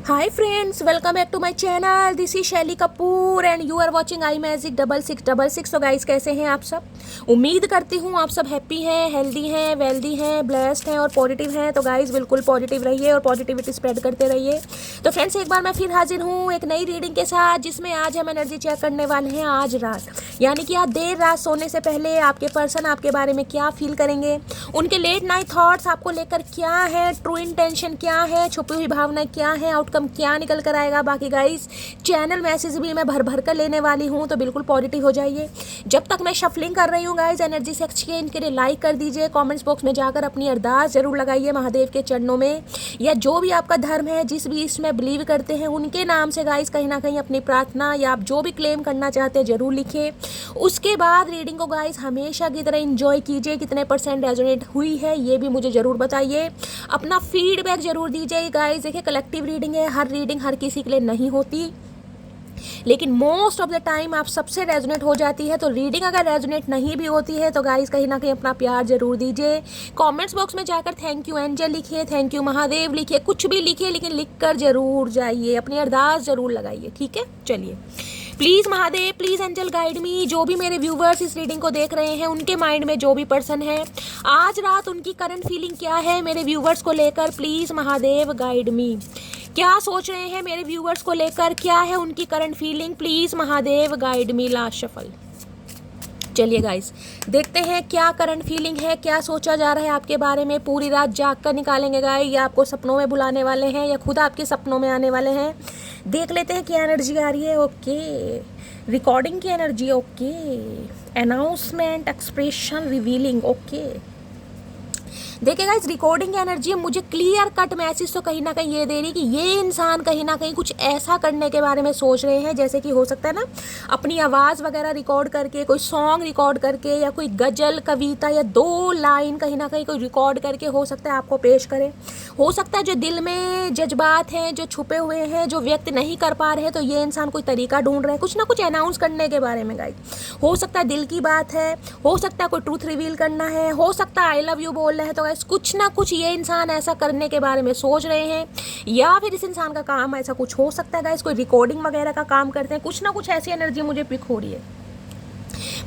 Hi friends, welcome back to my channel. This is Shaili Kapoor and you are watching I magic 6666। तो guys, कैसे हैं आप सब? उम्मीद करती हूँ आप सब हैप्पी हैं, हेल्दी हैं, वेल्दी हैं, ब्लेस्ड हैं और पॉजिटिव हैं। तो गाइस, बिल्कुल पॉजिटिव रहिए और पॉजिटिविटी स्प्रेड करते रहिए। तो फ्रेंड्स, एक बार मैं फिर हाजिर हूँ एक नई रीडिंग के साथ, जिसमें आज हम एनर्जी चेक करने वाले हैं आज रात, यानी कि आज देर रात सोने से पहले आपके पर्सन आपके बारे में क्या फील करेंगे, उनके लेट नाइट थॉट्स आपको लेकर क्या है, ट्रू इंटेंशन क्या है, छुपी हुई भावनाएं क्या है, आउटकम क्या निकल कर आएगा। बाकी गाइस, चैनल मैसेज भी मैं भर भर कर लेने वाली हूँ, तो बिल्कुल पॉजिटिव हो जाइए। जब तक मैं शफलिंग कर रही हूँ गाइस, एनर्जी से एक्सचेंज के लिए लाइक कर दीजिए, कमेंट्स बॉक्स में जाकर अपनी अरदास जरूर लगाइए महादेव के चरणों में, या जो भी आपका धर्म है, जिस भी इसमें बिलीव करते हैं उनके नाम से गाइस कहीं ना कहीं अपनी प्रार्थना या आप जो भी क्लेम करना चाहते हैं जरूर लिखिए। उसके बाद रीडिंग को गाइस हमेशा की तरह एंजॉय कीजिए। कितने परसेंट रेजोनेट हुई है ये भी मुझे ज़रूर बताइए, अपना फीडबैक जरूर दीजिए गाइस। देखिए, कलेक्टिव रीडिंग है, हर रीडिंग हर किसी के लिए नहीं होती, लेकिन मोस्ट ऑफ द टाइम आप सबसे रेजोनेट हो जाती है। तो रीडिंग अगर रेजोनेट नहीं भी होती है तो गाइस कहीं ना कहीं अपना प्यार जरूर दीजिए। कमेंट्स बॉक्स में जाकर थैंक यू एंजल लिखिए, थैंक यू महादेव लिखिए, कुछ भी लिखिए, लेकिन लिख कर जरूर जाइए, अपनी अरदास जरूर लगाइए। ठीक है, चलिए। Please Mahadev, please angel guide me. जो भी मेरे व्यूवर्स इस रीडिंग को देख रहे हैं, उनके माइंड में जो भी पर्सन है, आज रात उनकी करंट फीलिंग क्या है मेरे व्यूवर्स को लेकर, प्लीज़ महादेव गाइड मी। क्या सोच रहे हैं मेरे व्यूवर्स को लेकर, क्या है उनकी current feeling, please Mahadev guide me. Last shuffle. चलिए गाइस, देखते हैं क्या करंट फीलिंग है, क्या सोचा जा रहा है आपके बारे में। पूरी रात जाग कर निकालेंगे गाइस, या आपको सपनों में बुलाने वाले हैं, या खुद आपके सपनों में आने वाले हैं। देख लेते हैं क्या एनर्जी आ रही है। ओके, रिकॉर्डिंग की energy. Okay, announcement, expression, revealing. Okay, देखिए गाइस, रिकॉर्डिंग की एनर्जी मुझे क्लियर कट मैसेज तो कहीं ना कहीं ये दे रही कि ये इंसान कहीं ना कहीं कुछ ऐसा करने के बारे में सोच रहे हैं, जैसे कि हो सकता है ना, अपनी आवाज़ वगैरह रिकॉर्ड करके, कोई सॉन्ग रिकॉर्ड करके, या कोई गजल, कविता या 2 लाइन कहीं ना कहीं कोई रिकॉर्ड करके हो सकता है आपको पेश करें। हो सकता है जो दिल में जज्बात हैं, जो छुपे हुए हैं, जो व्यक्त नहीं कर पा रहे हैं, तो ये इंसान कोई तरीका ढूंढ रहे हैं कुछ ना कुछ अनाउंस करने के बारे में गाइस। हो सकता है दिल की बात है, हो सकता है कोई ट्रूथ रिवील करना है, हो सकता है आई लव यू बोल रहे हैं। तो गाइस, कुछ ना कुछ ये इंसान ऐसा करने के बारे में सोच रहे हैं, या फिर इस इंसान का काम ऐसा कुछ हो सकता है गाइस, कोई रिकॉर्डिंग वगैरह का काम करते हैं। कुछ ना कुछ ऐसी एनर्जी मुझे पिक हो रही है,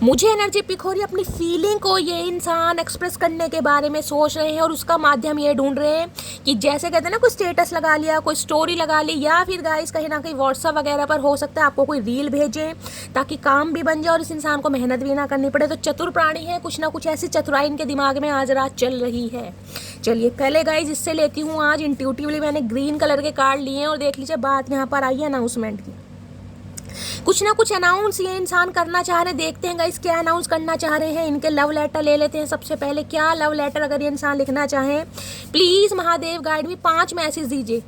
मुझे एनर्जी पिक हो रही है। अपनी फीलिंग को ये इंसान एक्सप्रेस करने के बारे में सोच रहे हैं, और उसका माध्यम ये ढूंढ रहे हैं कि जैसे कहते हैं ना, कोई स्टेटस लगा लिया, कोई स्टोरी लगा ली, या फिर गाइस कहीं ना कहीं व्हाट्सअप वगैरह पर हो सकता है आपको कोई रील भेजें, ताकि काम भी बन जाए और इस इंसान को मेहनत भी ना करनी पड़े। तो चतुर प्राणी है, कुछ ना कुछ ऐसी चतुराई इनके दिमाग में आज रात चल रही है। चलिए, पहले गाइस इससे लेती हूँ आज इंट्यूटिवली, मैंने ग्रीन कलर के कार्ड लिए हैं, और देख लीजिए बात यहाँ पर आई है अनाउंसमेंट की। कुछ ना कुछ अनाउंस ये इंसान करना चाह रहे हैं। देखते हैं गाइस क्या अनाउंस करना चाह रहे हैं। इनके लव लेटर ले लेते हैं सबसे पहले। क्या लव लेटर अगर ये इंसान लिखना चाहें, प्लीज़ महादेव गाइड में 5 मैसेज दीजिए।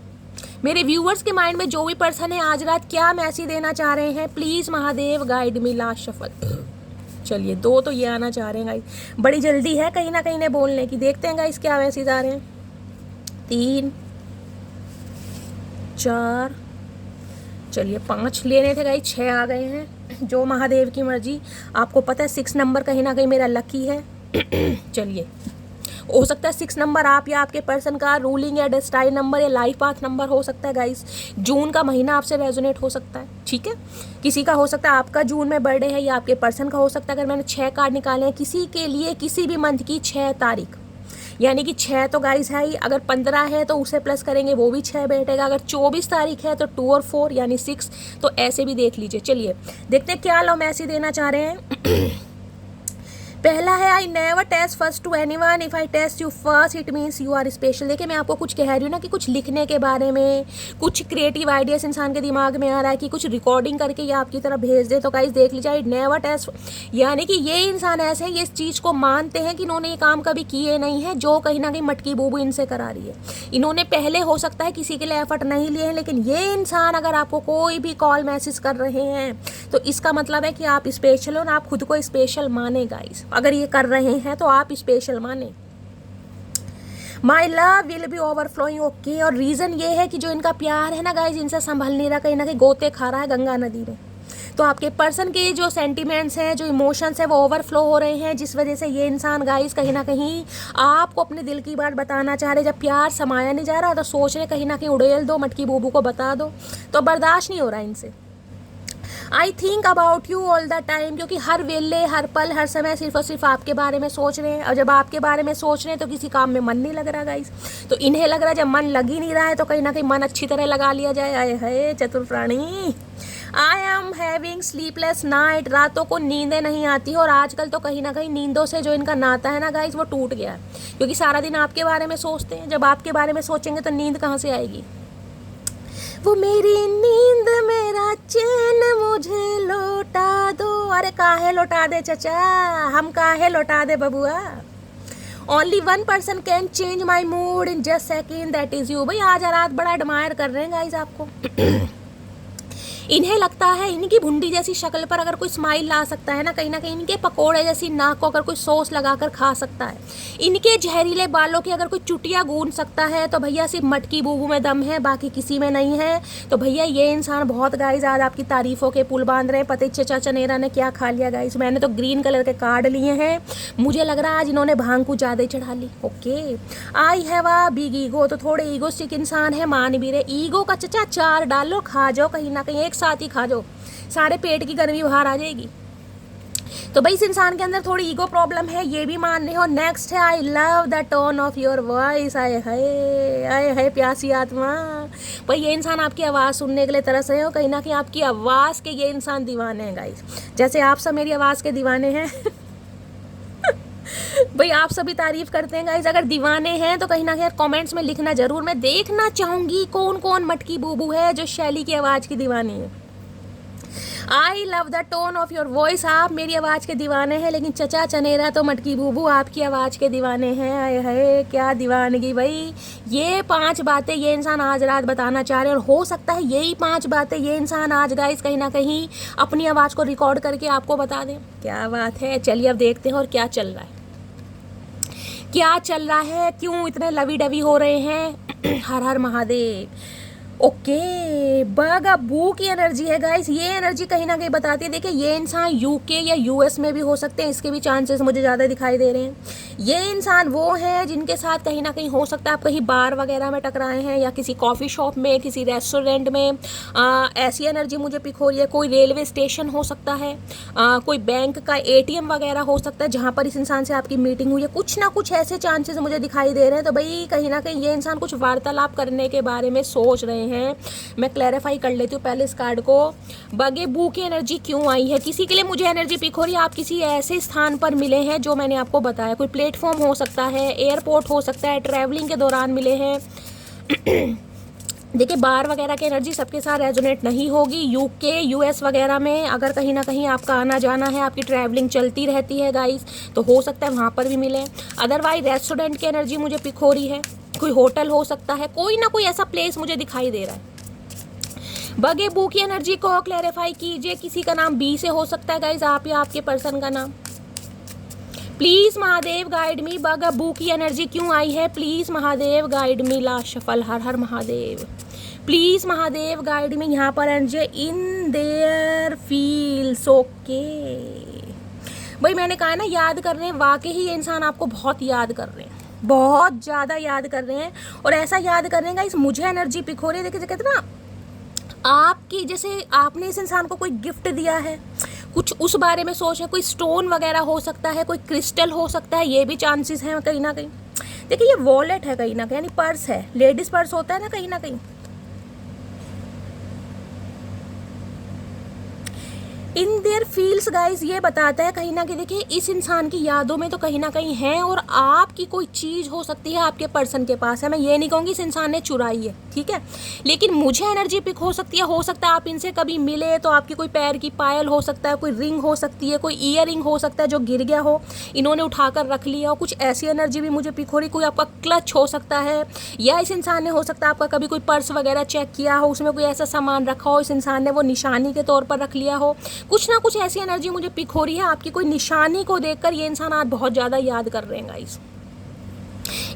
मेरे व्यूवर्स के माइंड में जो भी पर्सन है आज रात क्या मैसेज देना चाह रहे हैं, please Mahadev guide me. Last shuffle. चलिए, 2 तो ये आना चाह रहे हैं गाइस, बड़ी जल्दी है कहीं ना कहीं ने बोलने की। देखते हैं गाइस क्या मैसेज आ रहे हैं। 3, 4, चलिए 5 लेने थे गाइस, 6 आ गए हैं। जो महादेव की मर्जी। आपको पता है 6 नंबर कहीं ना कहीं मेरा लकी है। चलिए, हो सकता है 6 नंबर आप या आपके पर्सन का रूलिंग या डेस्टाइन नंबर या लाइफ पाथ नंबर हो सकता है गाइस। जून का महीना आपसे रेजोनेट हो सकता है, ठीक है। किसी का हो सकता है आपका जून में बर्थडे है, या आपके पर्सन का हो सकता है। अगर मैंने 6 कार्ड निकाले हैं किसी के लिए, किसी भी मंथ की 6 तारीख, यानी कि 6 तो गाइस है ही। अगर 15 है तो उसे प्लस करेंगे, वो भी 6 बैठेगा। अगर 24 तारीख है तो 2 और 4 यानी 6, तो ऐसे भी देख लीजिए। चलिए, देखते हैं क्या लव मैसेज देना चाह रहे हैं। पहला है, I never text first to anyone, if I text you first it means you are special. देखिए, मैं आपको कुछ कह रही हूँ ना कि कुछ लिखने के बारे में, कुछ क्रिएटिव आइडियाज इंसान के दिमाग में आ रहा है कि कुछ रिकॉर्डिंग करके या आपकी तरफ भेज दे। तो गाइस देख लीजिए, आई नेवर टेस्ट, यानी कि ये इंसान ऐसे हैं, ये इस चीज़ को मानते हैं कि इन्होंने ये काम कभी किए नहीं है, जो कहीं ना कहीं मटकी बूबू इनसे करा रही है। इन्होंने पहले हो सकता है किसी के लिए एफर्ट नहीं लिए हैं, लेकिन ये इंसान अगर आपको कोई भी कॉल मैसेज कर रहे हैं तो इसका मतलब है कि आप स्पेशल हो, और आप खुद को स्पेशल माने गाइस। अगर ये कर रहे हैं तो आप स्पेशल माने। My love will be overflowing. Okay, और रीज़न ये है कि जो इनका प्यार है ना गाइस, इनसे संभल नहीं रहा, कहीं ना कहीं गोते खा रहा है गंगा नदी में। तो आपके पर्सन के जो सेंटिमेंट्स हैं, जो इमोशंस हैं, वो ओवरफ्लो हो रहे हैं, जिस वजह से ये इंसान गाइस कहीं ना कहीं आपको अपने दिल की बात बताना चाह रहे। जब प्यार समाया नहीं जा रहा तो सोच रहे कहीं ना कहीं उड़ेल दो, मटकी बूबू को बता दो, तो बर्दाश्त नहीं हो रहा इनसे। I think about you all the time, क्योंकि हर वेले, हर पल, हर समय सिर्फ और सिर्फ आपके बारे में सोच रहे हैं। और जब आपके बारे में सोच रहे हैं तो किसी काम में मन नहीं लग रहा गाइस। तो इन्हें लग रहा है जब मन लग ही नहीं रहा है तो कहीं ना कहीं मन अच्छी तरह लगा लिया जाए। आए है चतुर प्राणी। I am having sleepless night, रातों को नींदें नहीं आती और आजकल तो कहीं ना कहीं नींदों से जो इनका नाता है ना गाइस वो टूट गया है, क्योंकि सारा दिन आपके बारे में सोचते हैं। जब आपके बारे में सोचेंगे तो नींद कहाँ से आएगी। वो मेरी नींद मेरा चैन मुझे लौटा दो। अरे काहे लौटा दे चचा, हम काहे लौटा दे बबुआ। Only one person can change my mood in just second, that is you. भाई आज रात बड़ा एडमायर कर रहे हैं गाइस आपको। इन्हें लगता है इनकी भुंडी जैसी शक्ल पर अगर कोई स्माइल ला सकता है ना कहीं इनके पकोड़े जैसी नाक को अगर कोई सॉस लगाकर खा सकता है, इनके जहरीले बालों की अगर कोई चुटिया गूंद सकता है, तो भैया सिर्फ मटकी बूबू में दम है, बाकी किसी में नहीं है। तो भैया ये इंसान बहुत गाइस आज आपकी तारीफों के पुल बांध रहे हैं। पता ही चचा चनेरा ने क्या खा लिया गाइस। मैंने तो ग्रीन कलर के कार्ड लिए हैं, मुझे लग रहा है आज इन्होंने भांग को ज़्यादा ही चढ़ा ली। Okay, I have a big ego, तो थोड़े ईगोस्टिक इंसान है, मान भी रहे। ईगो का चचा चार डालो, खा जाओ कहीं ना कहीं, एक साथ ही खा जाओ, सारे पेट की गर्मी बाहर आ जाएगी। तो भाई इस इंसान के अंदर थोड़ी ईगो प्रॉब्लम है, ये भी मान रहे हो। नेक्स्ट है I love the tone of your voice. आए है प्यासी आत्मा। भाई ये इंसान आपकी आवाज़ सुनने के लिए तरस रहे हो, कहीं ना कहीं आपकी आवाज़ के ये इंसान दीवाने हैं गाइस, जैसे आप सब मेरी आवाज़ के दीवाने हैं। भाई आप सभी तारीफ करते हैं गाइस, अगर दीवाने हैं तो कहीं ना कहीं कमेंट्स में लिखना जरूर। मैं देखना चाहूँगी कौन कौन मटकी बूबू है जो शैली की आवाज़ की दीवानी है। I love the tone of your voice, आप मेरी आवाज़ के दीवाने हैं, लेकिन चचा चनेरा तो मटकी बूबू आपकी आवाज़ के दीवाने हैं। आए है क्या दीवानगी भाई। ये 5 बातें ये इंसान आज रात बताना चाह रहे हैं, और हो सकता है यही 5 बातें ये इंसान आज गाइस कहीं ना कहीं अपनी आवाज़ को रिकॉर्ड करके आपको बता दें। क्या बात है, चलिए अब देखते हैं और क्या चल रहा है, क्या चल रहा है, क्यों इतने लवी डवी हो रहे हैं। हर हर महादेव। ओके, बगा बू की एनर्जी है गाइस। ये एनर्जी कहीं ना कहीं बताती है, देखिए ये इंसान यूके या यूएस में भी हो सकते हैं, इसके भी चांसेस मुझे ज़्यादा दिखाई दे रहे हैं। ये इंसान वो है जिनके साथ कहीं ना कहीं हो सकता है आप कहीं बार वगैरह में टकराए हैं, या किसी कॉफ़ी शॉप में, किसी रेस्टोरेंट में। ऐसी एनर्जी मुझे पिक हो रही है। कोई रेलवे स्टेशन हो सकता है, कोई बैंक का ATM वगैरह हो सकता है जहाँ पर इस इंसान से आपकी मीटिंग हुई है। कुछ ना कुछ ऐसे चांसेस मुझे दिखाई दे रहे हैं। तो भाई कहीं ना कहीं ये इंसान कुछ वार्तालाप करने के बारे में सोच रहे हैं। मैं क्लैरिफाई कर लेती हूँ पहले इस कार्ड को। बगे बू की एनर्जी क्यों आई है, किसी के लिए मुझे एनर्जी पिक हो रही है। आप किसी ऐसे स्थान पर मिले हैं जो मैंने आपको बताया, कोई प्लेटफॉर्म हो सकता है, एयरपोर्ट हो सकता है, ट्रैवलिंग के दौरान मिले हैं। देखिए बार वगैरह की एनर्जी सबके साथ रेजोनेट नहीं होगी। यूके यूएस वगैरह में अगर कहीं ना कहीं आपका आना जाना है, आपकी ट्रैवलिंग चलती रहती है गाइस, तो हो सकता है वहाँ पर भी मिले। अदरवाइज रेस्टोरेंट की एनर्जी मुझे पिक हो रही है, कोई होटल हो सकता है, कोई ना कोई ऐसा प्लेस मुझे दिखाई दे रहा है। बगे बू की एनर्जी को क्लैरिफाई कीजिए। किसी का नाम बी से हो सकता है गाइज, आप या आपके पर्सन का नाम। प्लीज महादेव गाइड मी। बगा बू की एनर्जी क्यों आई है, please Mahadev guide me. Last shuffle, हर हर महादेव। प्लीज महादेव गाइड मी। यहाँ पर energy in their feels. Okay भाई मैंने कहा ना याद कर रहे हैं, वाकई ही ये इंसान आपको बहुत याद कर रहे हैं, बहुत ज़्यादा याद कर रहे हैं। और ऐसा याद कर रहे हैं गाइस, मुझे एनर्जी पिक हो रही है। देखिए कहते ना आपकी, जैसे आपने इस इंसान को कोई गिफ्ट दिया है, कुछ उस बारे में सोच है, कोई स्टोन वगैरह हो सकता है, कोई क्रिस्टल हो सकता है, ये भी चांसेस हैं कहीं ना कहीं। देखिए ये वॉलेट है कहीं ना कहीं, यानी पर्स है, लेडीज पर्स होता है ना कहीं ना कहीं। इन देयर फील्स गाइज ये बताता है कहीं ना कहीं, देखिए इस इंसान की यादों में तो कहीं ना कहीं है, और आपकी कोई चीज़ हो सकती है आपके पर्सन के पास है। मैं ये नहीं कहूँगी इस इंसान ने चुराई है, ठीक है, लेकिन मुझे एनर्जी पिक हो सकती है। हो सकता है आप इनसे कभी मिले तो आपकी कोई पैर की पायल हो सकता है, कोई रिंग हो सकती है, कोई ईयर रिंग हो सकता है जो गिर गया हो, इन्होंने उठाकर रख लिया हो। कुछ ऐसी एनर्जी भी मुझे पिक हो रही। कोई आपका क्लच हो सकता है, या इस इंसान ने हो सकता है आपका कभी कोई पर्स वगैरह चेक किया हो, उसमें कोई ऐसा सामान रखा हो, इस इंसान ने वो निशानी के तौर पर रख लिया हो। कुछ ना कुछ ऐसी एनर्जी मुझे पिक हो रही है। आपकी कोई निशानी को देखकर ये इंसान आज बहुत ज़्यादा याद कर रहे हैं गाइस।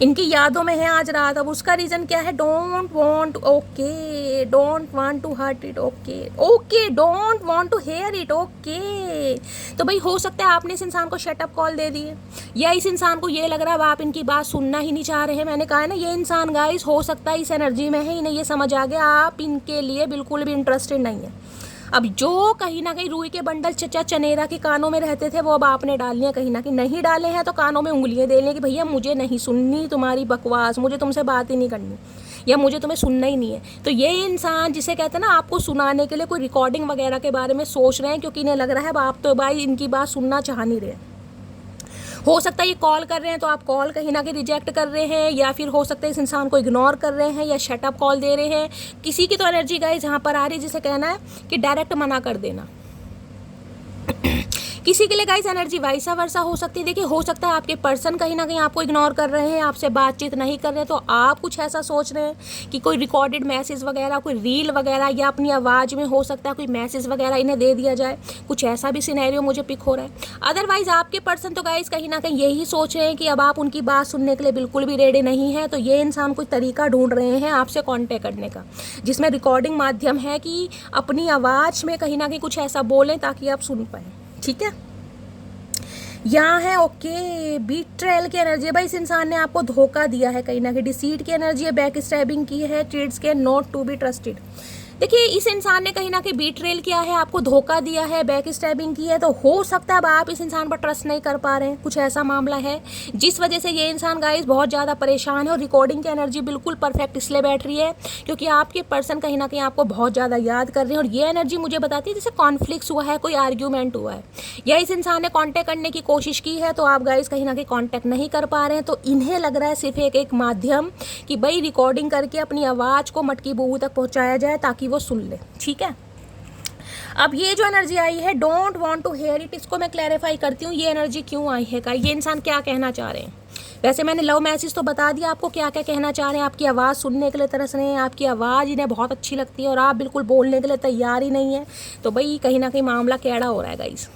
इनकी यादों में है आज रात। अब उसका रीज़न क्या है? Don't want, okay, don't want to hurt it, okay okay, don't want to hear it, okay. तो भाई हो सकता है आपने इस इंसान को शट अप कॉल दे दी है, या इस इंसान को ये लग रहा है अब आप इनकी बात सुनना ही नहीं चाह रहे हैं। मैंने कहा है ना, ये इंसान गाइस हो सकता है इस एनर्जी में है, इन्हें ये समझ आ गया आप इनके लिए बिल्कुल भी इंटरेस्टेड नहीं है। अब जो कहीं ना कहीं रुई के बंडल चचा चनेरा के कानों में रहते थे वो अब आपने डालने हैं, कहीं ना कहीं नहीं डाले हैं तो कानों में उंगलियां दे लें कि भैया मुझे नहीं सुननी तुम्हारी बकवास, मुझे तुमसे बात ही नहीं करनी, या मुझे तुम्हें सुनना ही नहीं है। तो ये इंसान जिसे कहते हैं ना आपको सुनाने के लिए कोई रिकॉर्डिंग वगैरह के बारे में सोच रहे हैं, क्योंकि इन्हें लग रहा है अब आप तो भाई इनकी बात सुनना चाह नहीं रहे। हो सकता है ये कॉल कर रहे हैं तो आप कॉल कहीं ना कहीं रिजेक्ट कर रहे हैं, या फिर हो सकता है इस इंसान को इग्नोर कर रहे हैं या शटअप कॉल दे रहे हैं। किसी की तो एनर्जी गाइस यहाँ पर आ रही है जिसे कहना है कि डायरेक्ट मना कर देना। किसी के लिए गाइस एनर्जी वाइसा वर्सा हो सकती है। देखिए हो सकता है आपके पर्सन कहीं ना कहीं आपको इग्नोर कर रहे हैं, आपसे बातचीत नहीं कर रहे हैं, तो आप कुछ ऐसा सोच रहे हैं कि कोई रिकॉर्डेड मैसेज वगैरह, कोई रील वगैरह, या अपनी आवाज़ में हो सकता है कोई मैसेज वगैरह इन्हें दे दिया जाए। कुछ ऐसा भी सिनेरियो मुझे पिक हो रहा है। अदरवाइज आपके पर्सन तो गाइस कहीं ना कहीं यही सोच रहे हैं कि अब आप उनकी बात सुनने के लिए बिल्कुल भी रेडी नहीं है। तो ये इंसान कोई तरीका ढूंढ रहे हैं आपसे कॉन्टेक्ट करने का, जिसमें रिकॉर्डिंग माध्यम है कि अपनी आवाज़ में कहीं ना कहीं कुछ ऐसा बोलें ताकि आप सुन पाएँ। ठीक है, यहाँ है ओके बीट्रेल की एनर्जी है। भाई इस इंसान ने आपको धोखा दिया है, कहीं ना कहीं डिसीट की एनर्जी है, बैक स्टैबिंग की है, ट्रीट्स के नॉट टू बी ट्रस्टेड। देखिए इस इंसान ने कहीं ना कहीं बीट्रेल किया है, आपको धोखा दिया है, बैक स्टैबिंग की है। तो हो सकता है अब आप इस इंसान पर ट्रस्ट नहीं कर पा रहे हैं, कुछ ऐसा मामला है जिस वजह से ये इंसान गाइस बहुत ज़्यादा परेशान है। और रिकॉर्डिंग की एनर्जी बिल्कुल परफेक्ट इसलिए बैठ रही है क्योंकि आपके पर्सन कहीं ना कहीं आपको बहुत ज़्यादा याद कर रहे हैं। और ये एनर्जी मुझे बताती है जैसे कॉन्फ्लिक्ट हुआ है, कोई आर्ग्यूमेंट हुआ है, या इस इंसान ने कॉन्टैक्ट करने की कोशिश की है तो आप गाइस कहीं ना कहीं कॉन्टैक्ट नहीं कर पा रहे हैं। तो इन्हें लग रहा है सिर्फ एक माध्यम कि भाई रिकॉर्डिंग करके अपनी आवाज़ को मटकी बूबू तक पहुँचाया जाए ताकि वो सुन ले। ठीक है, अब ये जो एनर्जी आई है don't want to hear it, इसको मैं क्लैरिफाई करती हूँ ये एनर्जी क्यों आई है, का ये इंसान क्या कहना चाह रहे हैं। वैसे मैंने लव मैसेज तो बता दिया आपको क्या क्या कहना चाह रहे हैं, आपकी आवाज़ सुनने के लिए तरस रहे हैं, आपकी आवाज़ इन्हें बहुत अच्छी लगती है और आप बिल्कुल बोलने के लिए तैयार ही नहीं है। तो भाई कहीं ना कहीं मामला कैड़ा हो रहा है guys.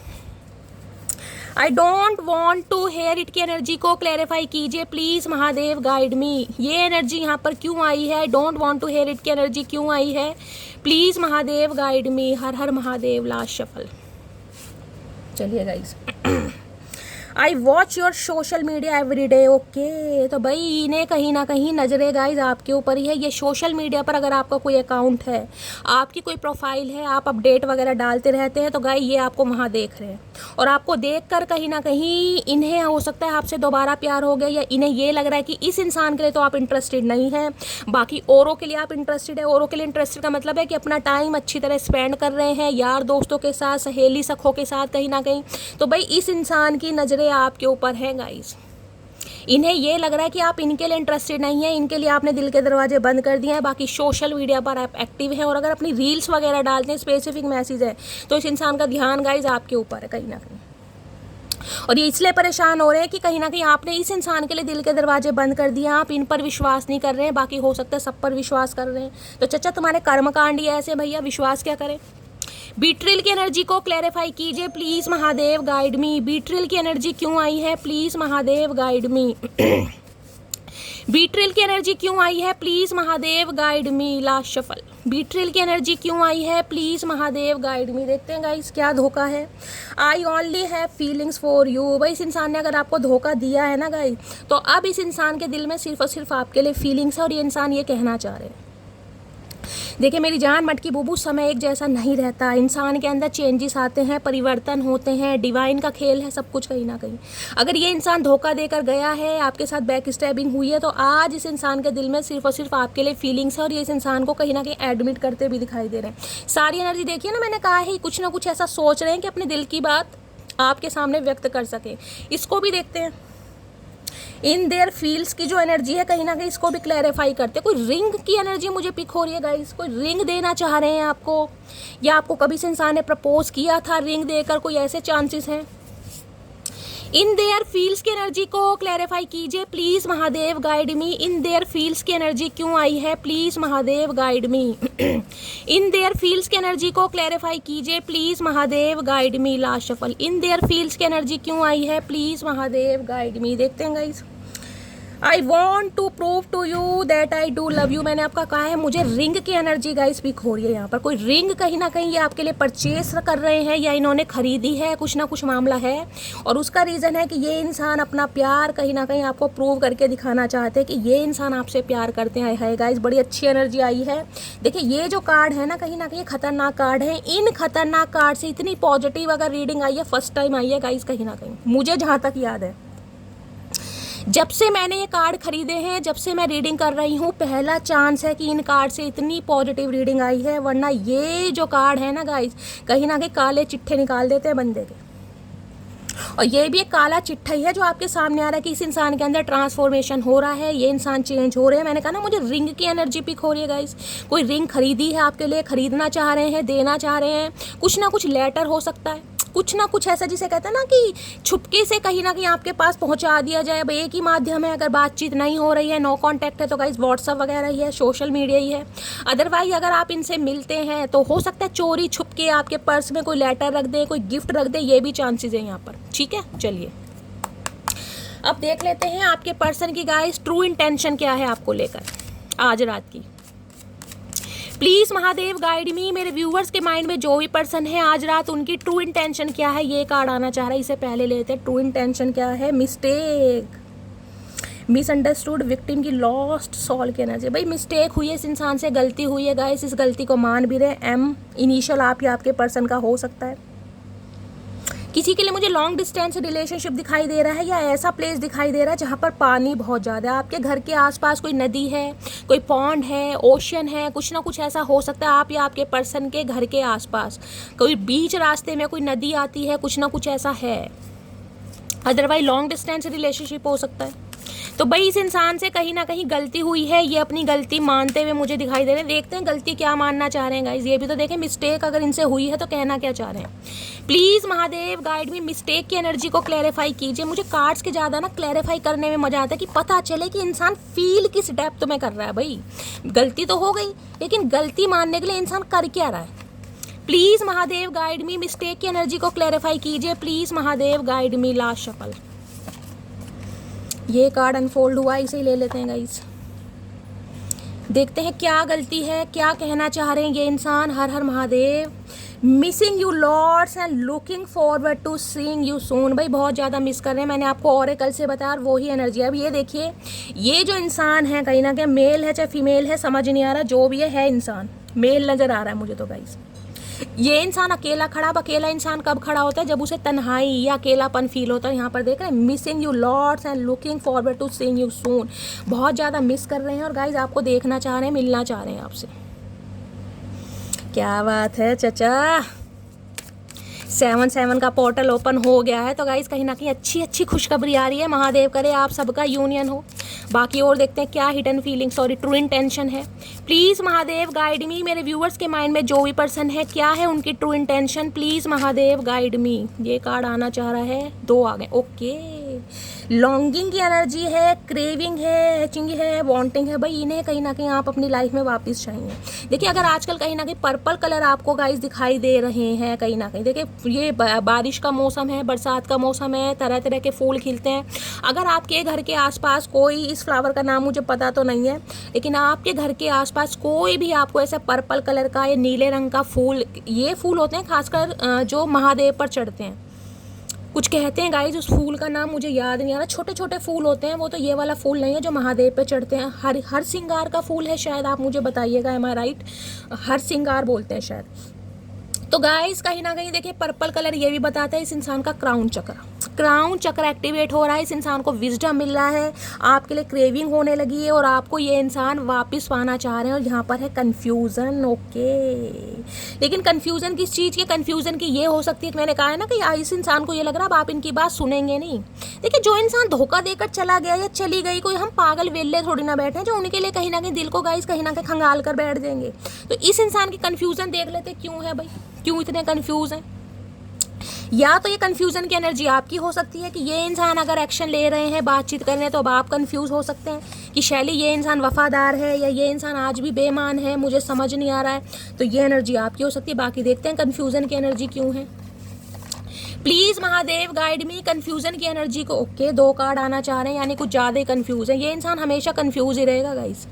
I don't want to hear it की एनर्जी को क्लैरिफाई कीजिए प्लीज़, महादेव गाइड मी। ये एनर्जी यहाँ पर क्यों आई है, don't want to hear it की एनर्जी क्यों आई है, प्लीज़ महादेव गाइड मी। हर हर महादेव, लास्ट शफल। चलिए guys, I watch your social media every day, okay. तो भाई इन्हें कहीं ना कहीं नजरे गाइज आपके ऊपर ही है। ये सोशल मीडिया पर अगर आपका कोई अकाउंट है, आपकी कोई प्रोफाइल है, आप अपडेट वगैरह डालते रहते हैं, तो गाइस ये आपको वहाँ देख रहे हैं और आपको देखकर कहीं ना कहीं इन्हें हो सकता है आपसे दोबारा प्यार हो गया, या इन्हें ये लग रहा है कि इस इंसान के लिए तो आप इंटरेस्टेड नहीं हैं, बाकी औरों के लिए आप इंटरेस्टेड है। औरों के लिए इंटरेस्टेड का मतलब है कि अपना टाइम अच्छी तरह स्पेंड कर रहे हैं यार दोस्तों के साथ, सहेली सखों के साथ कहीं ना कहीं। तो भाई इस इंसान की नज़रें आपके ऊपर है गाइस। इन्हें ये लग रहा है कि आप इनके लिए इंटरेस्टेड नहीं है, इनके लिए आपने दिल के दरवाजे बंद कर दिए हैं, बाकी सोशल मीडिया पर आप एक्टिव हैं और अगर अपनी रील्स वगैरह डालते हैं, स्पेसिफिक मैसेज है, तो इस इंसान का ध्यान गाइस आपके ऊपर है कहीं ना कहीं। और ये इसलिए परेशान हो रहे हैं कि कहीं ना कहीं आपने इस इंसान के लिए दिल के दरवाजे बंद कर दिए, आप इन पर विश्वास नहीं कर रहे हैं, बाकी हो सकता है सब पर विश्वास कर रहे हैं। तो चचा तुम्हारे कर्मकांड ही ऐसे भैया, विश्वास क्या करें। बीट्रिल की एनर्जी को क्लैरिफाई कीजिए please, Mahadev guide me. Betrayal की एनर्जी क्यों आई है, please Mahadev guide me. Betrayal की एनर्जी क्यों आई है, please Mahadev guide me, last shuffle. Betrayal की एनर्जी क्यों आई है, प्लीज़ महादेव गाइड मी। देखते हैं गाइस क्या धोखा है। I only have feelings for you. भाई इस इंसान ने अगर आपको धोखा दिया है ना गाइस, तो अब इस इंसान के दिल में सिर्फ और सिर्फ आपके लिए फीलिंग्स है और ये इंसान ये कहना चाह रहे हैं। देखिए मेरी जान मटकी बूबू, समय एक जैसा नहीं रहता, इंसान के अंदर चेंजेस आते हैं, परिवर्तन होते हैं, डिवाइन का खेल है सब कुछ कहीं ना कहीं। अगर ये इंसान धोखा देकर गया है, आपके साथ बैक स्टैबिंग हुई है, तो आज इस इंसान के दिल में सिर्फ और सिर्फ आपके लिए फीलिंग्स है और ये इस इंसान को कहीं ना कहीं एडमिट करते भी दिखाई दे रहे हैं। सारी एनर्जी देखिए ना, मैंने कहा है कुछ ना कुछ ऐसा सोच रहे हैं कि अपने दिल की बात आपके सामने व्यक्त कर सके। इसको भी देखते हैं, इन देयर फील्स की जो एनर्जी है कहीं ना कहीं इसको भी क्लैरिफाई करते। कोई रिंग की एनर्जी मुझे पिक हो रही है गाइस, कोई रिंग देना चाह रहे हैं आपको, या आपको कभी से इंसान ने प्रपोज किया था रिंग देकर, कोई ऐसे चांसेस हैं। इन देयर फील्स की एनर्जी को क्लैरिफाई कीजिए please, Mahadev guide me. In their feels की एनर्जी क्यों आई है, please Mahadev guide me. In their feels की एनर्जी को क्लैरिफाई कीजिए please, Mahadev guide me, last shuffle. In their feels की एनर्जी क्यों आई है, प्लीज़ महादेव गाइड मी। देखते हैं guys, I want to prove to you that I do love you. मैंने आपका कहा है मुझे रिंग की एनर्जी गाइस भी हो रही है यहाँ पर। कोई रिंग कहीं ना कहीं ये आपके लिए परचेस कर रहे हैं या इन्होंने खरीदी है, कुछ ना कुछ मामला है। और उसका रीज़न है कि ये इंसान अपना प्यार कहीं ना कहीं आपको प्रूव करके दिखाना चाहते हैं कि ये इंसान आपसे प्यार करते हैं। है गाइस, बड़ी अच्छी एनर्जी आई है। देखिए ये जो कार्ड है ना कहीं खतरनाक कार्ड है। इन खतरनाक कार्ड से इतनी पॉजिटिव अगर रीडिंग आई है, फर्स्ट टाइम आई है गाइस कहीं ना कहीं, मुझे जहाँ तक याद है। जब से मैंने ये कार्ड खरीदे हैं, जब से मैं रीडिंग कर रही हूँ, पहला चांस है कि इन कार्ड से इतनी पॉजिटिव रीडिंग आई है। वरना ये जो कार्ड है ना गाइस, कहीं ना कहीं काले चिट्ठे निकाल देते हैं बंदे के। और ये भी एक काला चिट्ठा ही है जो आपके सामने आ रहा है कि इस इंसान के अंदर ट्रांसफॉर्मेशन हो रहा है, ये इंसान चेंज हो रहे हैं। मैंने कहा ना मुझे रिंग की एनर्जी पिक हो रही है गाइस। कोई रिंग खरीदी है आपके लिए, खरीदना चाह रहे हैं, देना चाह रहे हैं। कुछ ना कुछ लेटर हो सकता है, कुछ ना कुछ ऐसा जिसे कहते हैं ना कि छुपके से कहीं ना कहीं आपके पास पहुंचा दिया जाए। अब एक ही माध्यम है, अगर बातचीत नहीं हो रही है, नो कांटेक्ट है, तो गाइस व्हाट्सअप वगैरह ही है, सोशल मीडिया ही है। अदरवाइज अगर आप इनसे मिलते हैं तो हो सकता है चोरी छुपके आपके पर्स में कोई लेटर रख दे, कोई गिफ्ट रख दे, ये भी चांसेस है यहाँ पर। ठीक है, चलिए अब देख लेते हैं आपके पर्सन की गाइस ट्रू इंटेंशन क्या है आपको लेकर आज रात की। Please Mahadev guide me. मेरे व्यूवर्स के माइंड में जो भी पर्सन है आज रात, उनकी ट्रू इंटेंशन क्या है, ये कार्ड आना चाह रहा है। इसे पहले लेते हैं। ट्रू इंटेंशन क्या है? मिस्टेक, मिसअंडरस्टूड, विक्टिम की लॉस्ट सॉल की एनर्जी। भाई मिस्टेक हुई है, इस इंसान से गलती हुई है गाइस, इस गलती को मान भी रहे। एम इनिशियल आप या आपके पर्सन का हो सकता है। किसी के लिए मुझे लॉन्ग डिस्टेंस रिलेशनशिप दिखाई दे रहा है, या ऐसा प्लेस दिखाई दे रहा है जहाँ पर पानी बहुत ज़्यादा है। आपके घर के आसपास कोई नदी है, कोई पॉन्ड है, ओशन है, कुछ ना कुछ ऐसा हो सकता है। आप या आपके पर्सन के घर के आसपास कोई बीच रास्ते में कोई नदी आती है, कुछ ना कुछ ऐसा है। अदरवाइज लॉन्ग डिस्टेंस रिलेशनशिप हो सकता है। तो भाई इस इंसान से कहीं ना कहीं गलती हुई है, ये अपनी गलती मानते हुए मुझे दिखाई दे रहे हैं। देखते हैं गलती क्या मानना चाह रहे हैं गाइस, ये भी तो देखें। मिस्टेक अगर इनसे हुई है तो कहना क्या चाह रहे हैं। Please Mahadev guide me, mistake की एनर्जी को क्लैरिफाई कीजिए। मुझे कार्ड्स के ज़्यादा ना क्लैरिफाई करने में मज़ा आता है कि पता चले कि इंसान फील किस डेप्थ में कर रहा है। भाई गलती तो हो गई, लेकिन गलती मानने के लिए इंसान कर क्या रहा है। Please Mahadev guide me, mistake की एनर्जी को क्लैरिफाई कीजिए। Please Mahadev guide me. Last shuffle, ये कार्ड अनफोल्ड हुआ, इसे ही ले लेते हैं गाइस। देखते हैं क्या गलती है, क्या कहना चाह रहे हैं ये इंसान। हर हर Mahadev. Missing you lords and looking forward to seeing you soon. भाई बहुत ज़्यादा मिस कर रहे हैं, मैंने आपको ऑरेकल से बताया, वो ही एनर्जी। अब ये देखिए, ये जो इंसान है कहीं ना कहीं मेल है चाहे फीमेल है, समझ नहीं आ रहा, जो भी है इंसान मेल नज़र आ रहा है मुझे तो गाइस। ये इंसान अकेला खड़ा। अब अकेला इंसान कब खड़ा होता है? जब उसे तन्हाई या अकेलापन फील होता है। यहाँ पर देख रहे हैं, missing you lots and looking forward to seeing you soon. बहुत ज़्यादा मिस कर रहे हैं और गाइज आपको देखना चाह रहे हैं, मिलना चाह रहे हैं आपसे। क्या बात है चचा, 7-7 का पोर्टल ओपन हो गया है। तो गाइज कहीं ना कहीं अच्छी अच्छी खुशखबरी आ रही है। महादेव करे आप सबका यूनियन हो। बाकी और देखते हैं क्या hidden feeling, sorry true intention है। Please Mahadev guide me. मेरे व्यूअर्स के माइंड में जो भी पर्सन है, क्या है उनकी true intention. Please Mahadev guide me. ये कार्ड आना चाह रहा है, 2 आ गए। ओके, लॉन्गिंग की एनर्जी है, क्रेविंग है, हैचिंग है, वांटिंग है। भाई इन्हें कहीं ना कहीं आप अपनी लाइफ में वापस चाहिए। देखिए अगर आजकल कहीं ना कहीं पर्पल कलर आपको गाइस दिखाई दे रहे हैं कहीं ना कहीं, देखिए ये बारिश का मौसम है, बरसात का मौसम है, तरह तरह के फूल खिलते हैं। अगर आपके घर के आसपास कोई, इस फ्लावर का नाम मुझे पता तो नहीं है, लेकिन आपके घर के आसपास कोई भी आपको ऐसा पर्पल कलर का या नीले रंग का फूल, ये फूल होते हैं खासकर जो महादेव पर चढ़ते हैं, कुछ कहते हैं गाइज, उस फूल का नाम मुझे याद नहीं आ रहा। छोटे छोटे फूल होते हैं वो, तो ये वाला फूल नहीं है जो महादेव पे चढ़ते हैं। हर सिंगार का फूल है शायद, आप मुझे बताइएगा, एम आई राइट? हर सिंगार बोलते हैं शायद। तो गाइस कहीं ना कहीं देखिए पर्पल कलर ये भी बताता है इस इंसान का क्राउन चक्र एक्टिवेट हो रहा है। इस इंसान को विजडम मिल रहा है, आपके लिए क्रेविंग होने लगी है और आपको ये इंसान वापस पाना चाह रहे हैं। और यहाँ पर है कन्फ्यूज़न। ओके, लेकिन कन्फ्यूज़न किस चीज़ की? कन्फ्यूज़न की ये हो सकती है कि मैंने कहा है ना कि इस इंसान को ये लग रहा है अब आप इनकी बात सुनेंगे नहीं। देखिए जो इंसान धोखा देकर चला गया या चली गई, कोई हम पागल वेल्ले थोड़ी ना बैठे हैं जो उनके लिए कहीं ना कहीं दिल को गाइस कहीं ना कहीं खंगाल कर बैठ देंगे। तो इस इंसान की कन्फ्यूज़न देख लेते क्यों है भाई, क्यों इतने कंफ्यूज हैं। या तो ये कंफ्यूजन की एनर्जी आपकी हो सकती है कि ये इंसान अगर एक्शन ले रहे हैं, बातचीत कर रहे हैं, तो अब आप कंफ्यूज हो सकते हैं कि शैली ये इंसान वफादार है या ये इंसान आज भी बेईमान है, मुझे समझ नहीं आ रहा है। तो ये एनर्जी आपकी हो सकती है। बाकी देखते हैं कंफ्यूजन की एनर्जी क्यों है। Please Mahadev guide me confusion की एनर्जी को। ओके, 2 कार्ड आना चाह रहे हैं, यानी कुछ ज्यादा ही कंफ्यूज है। ये इंसान हमेशा कंफ्यूज ही रहेगा guys.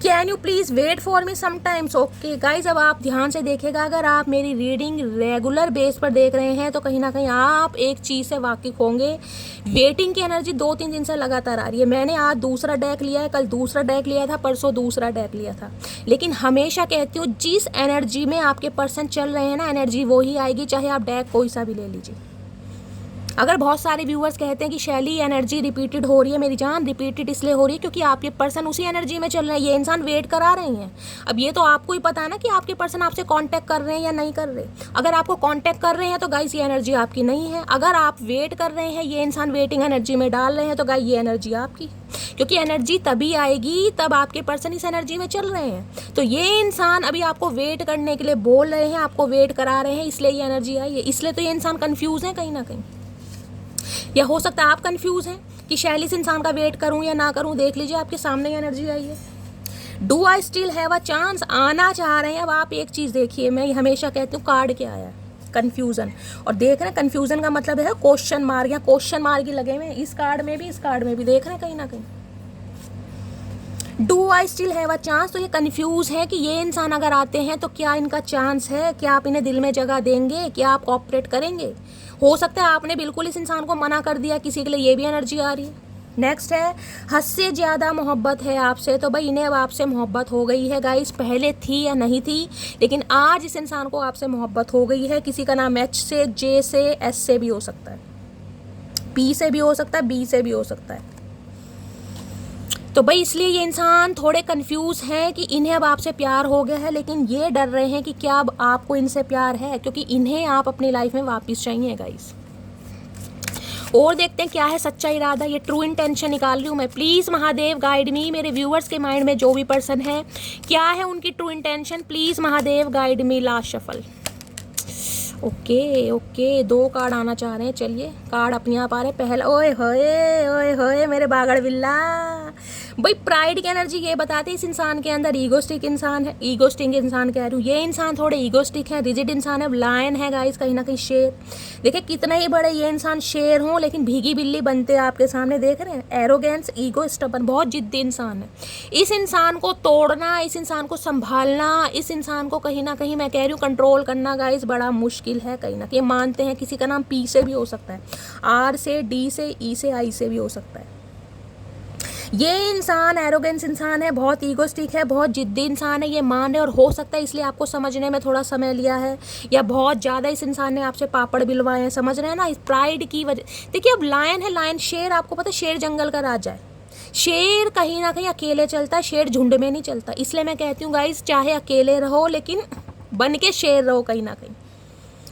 Can you please wait for me sometimes. Okay guys, अब आप ध्यान से देखेगा, अगर आप मेरी रीडिंग रेगुलर बेस पर देख रहे हैं तो कहीं ना कहीं आप एक चीज़ से वाकिफ होंगे। वेटिंग की एनर्जी 2-3 दिन से लगातार आ रही है। मैंने आज दूसरा डेक लिया है, कल दूसरा डेक लिया था, परसों दूसरा डेक लिया था, लेकिन हमेशा कहती हूँ जिस एनर्जी में आपके पर्सन चल रहे हैं ना, एनर्जी वो ही आएगी, चाहे आप डेक कोई सा भी ले लीजिए। अगर बहुत सारे व्यूअर्स कहते हैं कि शैली एनर्जी रिपीटेड हो रही है, मेरी जान रिपीटेड इसलिए हो रही है क्योंकि आपके पर्सन उसी एनर्जी में चल रहे हैं, ये इंसान वेट करा रहे हैं। अब ये तो आपको ही पता है ना कि आपके पर्सन आपसे कांटेक्ट कर रहे हैं या नहीं कर रहे। अगर आपको कांटेक्ट कर रहे हैं तो गाइस ये एनर्जी आपकी नहीं है। अगर आप वेट कर रहे हैं, ये इंसान वेटिंग एनर्जी में डाल रहे हैं, तो गाइस ये एनर्जी आपकी, क्योंकि एनर्जी तभी आएगी तब आपके पर्सन इस एनर्जी में चल रहे हैं। तो ये इंसान अभी आपको वेट करने के लिए बोल रहे हैं, आपको वेट करा रहे हैं, इसलिए ये एनर्जी आई है। इसलिए तो ये इंसान कंफ्यूज है कहीं ना कहीं, या हो सकता है आप कंफ्यूज हैं कि शैली इस इंसान का वेट करूं या ना करूं। देख लीजिए आपके सामने एनर्जी आई है। Do I still have a chance, आना चाह रहे हैं। अब आप एक चीज़ देखिए, मैं हमेशा कहती हूँ कार्ड क्या आया, कंफ्यूजन। और देख रहे हैं कंफ्यूजन का मतलब है क्वेश्चन मार्क, या क्वेश्चन मार्क ही लगे हुए हैं इस कार्ड में भी, इस कार्ड में भी। देख रहे हैं कहीं ना कहीं do I still have a chance. तो ये कंफ्यूज है कि ये इंसान अगर आते हैं तो क्या इनका चांस है, क्या आप इन्हें दिल में जगह देंगे, क्या आप कोऑपरेट करेंगे। हो सकता है आपने बिल्कुल इस इंसान को मना कर दिया, किसी के लिए ये भी एनर्जी आ रही है। नेक्स्ट है हद से ज़्यादा मोहब्बत है आपसे। तो भाई इन्हें अब आपसे मोहब्बत हो गई है गाइस, पहले थी या नहीं थी, लेकिन आज इस इंसान को आपसे मोहब्बत हो गई है। किसी का नाम एच से, जे से, एस से भी हो सकता है, पी से भी हो सकता है, बी से भी हो सकता है। तो भाई इसलिए ये इंसान थोड़े कंफ्यूज हैं कि इन्हें अब आपसे प्यार हो गया है, लेकिन ये डर रहे हैं कि क्या अब आपको इनसे प्यार है, क्योंकि इन्हें आप अपनी लाइफ में वापस चाहिए गाइस। और देखते हैं क्या है सच्चा इरादा, ये ट्रू इंटेंशन निकाल रही हूँ मैं। प्लीज़ महादेव गाइड मी, मेरे व्यूअर्स के माइंड में जो भी पर्सन है, क्या है उनकी true intention. Please Mahadev guide me. Last shuffle. Okay okay, 2 card आना चाह रहे हैं। चलिए कार्ड अपने आप आ रहे हैं। पहला, ओए होए मेरे बागड़ बिल्ला। भाई प्राइड की एनर्जी ये बताते इस इंसान के अंदर ईगोस्टिक इंसान है, ईगोस्टिक इंसान कह रही हूँ। ये इंसान थोड़े ईगोस्टिक है, रिजिड इंसान है, लायन है गाइस, कहीं ना कहीं शेर। देखिए कितना ही बड़े ये इंसान शेर हों, लेकिन भीगी बिल्ली बनते आपके सामने, देख रहे हैं। एरोगेंस, ईगो, स्टबन, बहुत जिद्दी इंसान है। इस इंसान को तोड़ना, इस इंसान को संभालना, इस इंसान को कहीं ना कहीं मैं कह रही हूँ कंट्रोल करना गाइस बड़ा मुश्किल है। कहीं ना कहीं मानते हैं किसी का नाम पी से भी हो सकता है, आर से, डी से, ई से, आई से भी हो सकता है। ये इंसान एरोगेंस इंसान है, बहुत ईगोस्टिक है, बहुत जिद्दी इंसान है, ये मान रहे। और हो सकता है इसलिए आपको समझने में थोड़ा समय लिया है, या बहुत ज़्यादा इस इंसान ने आपसे पापड़ बिलवाए हैं, समझ रहे हैं ना, इस प्राइड की वजह। देखिए अब लायन है, लायन शेर, आपको पता है शेर जंगल का राजा है। शेर कहीं ना कहीं अकेले चलता है, शेर झुंड में नहीं चलता। इसलिए मैं कहती हूँ गाइस, चाहे अकेले रहो लेकिन बन के शेर रहो। कहीं ना कहीं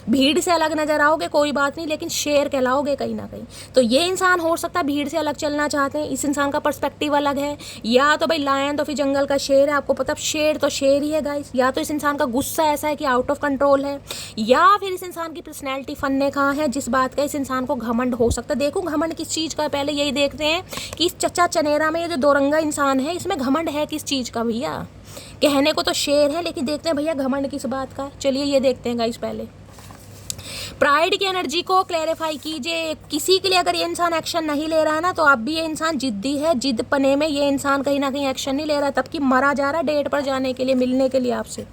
भीड़ से अलग नजर आओगे कोई बात नहीं, लेकिन शेर कहलाओगे कहीं ना कहीं। तो ये इंसान हो सकता है भीड़ से अलग चलना चाहते हैं, इस इंसान का पर्सपेक्टिव अलग है। या तो भाई लायन तो फिर जंगल का शेर है, आपको पता शेर तो शेर ही है गाइस। या तो इस इंसान का गुस्सा ऐसा है कि आउट ऑफ कंट्रोल है, या फिर इस इंसान की पर्सनैलिटी फन्ने कहाँ है, जिस बात का इस इंसान को घमंड हो सकता है। देखो घमंड किस चीज़ का है, पहले यही देखते हैं कि इस चच्चा चनेरा में ये जो दोरंगा इंसान है, इसमें घमंड है किस चीज़ का भैया। कहने को तो शेर है, लेकिन देखते हैं भैया घमंड किस बात का। चलिए ये देखते हैं गाइस। पहले प्राइड की एनर्जी को क्लैरिफाई कीजिए। किसी के लिए अगर ये इंसान एक्शन नहीं ले रहा है ना, तो अब भी ये इंसान जिद्दी है, जिद पने में ये इंसान कहीं ना कहीं एक्शन नहीं ले रहा है, तब कि मरा जा रहा है डेट पर जाने के लिए, मिलने के लिए आपसे।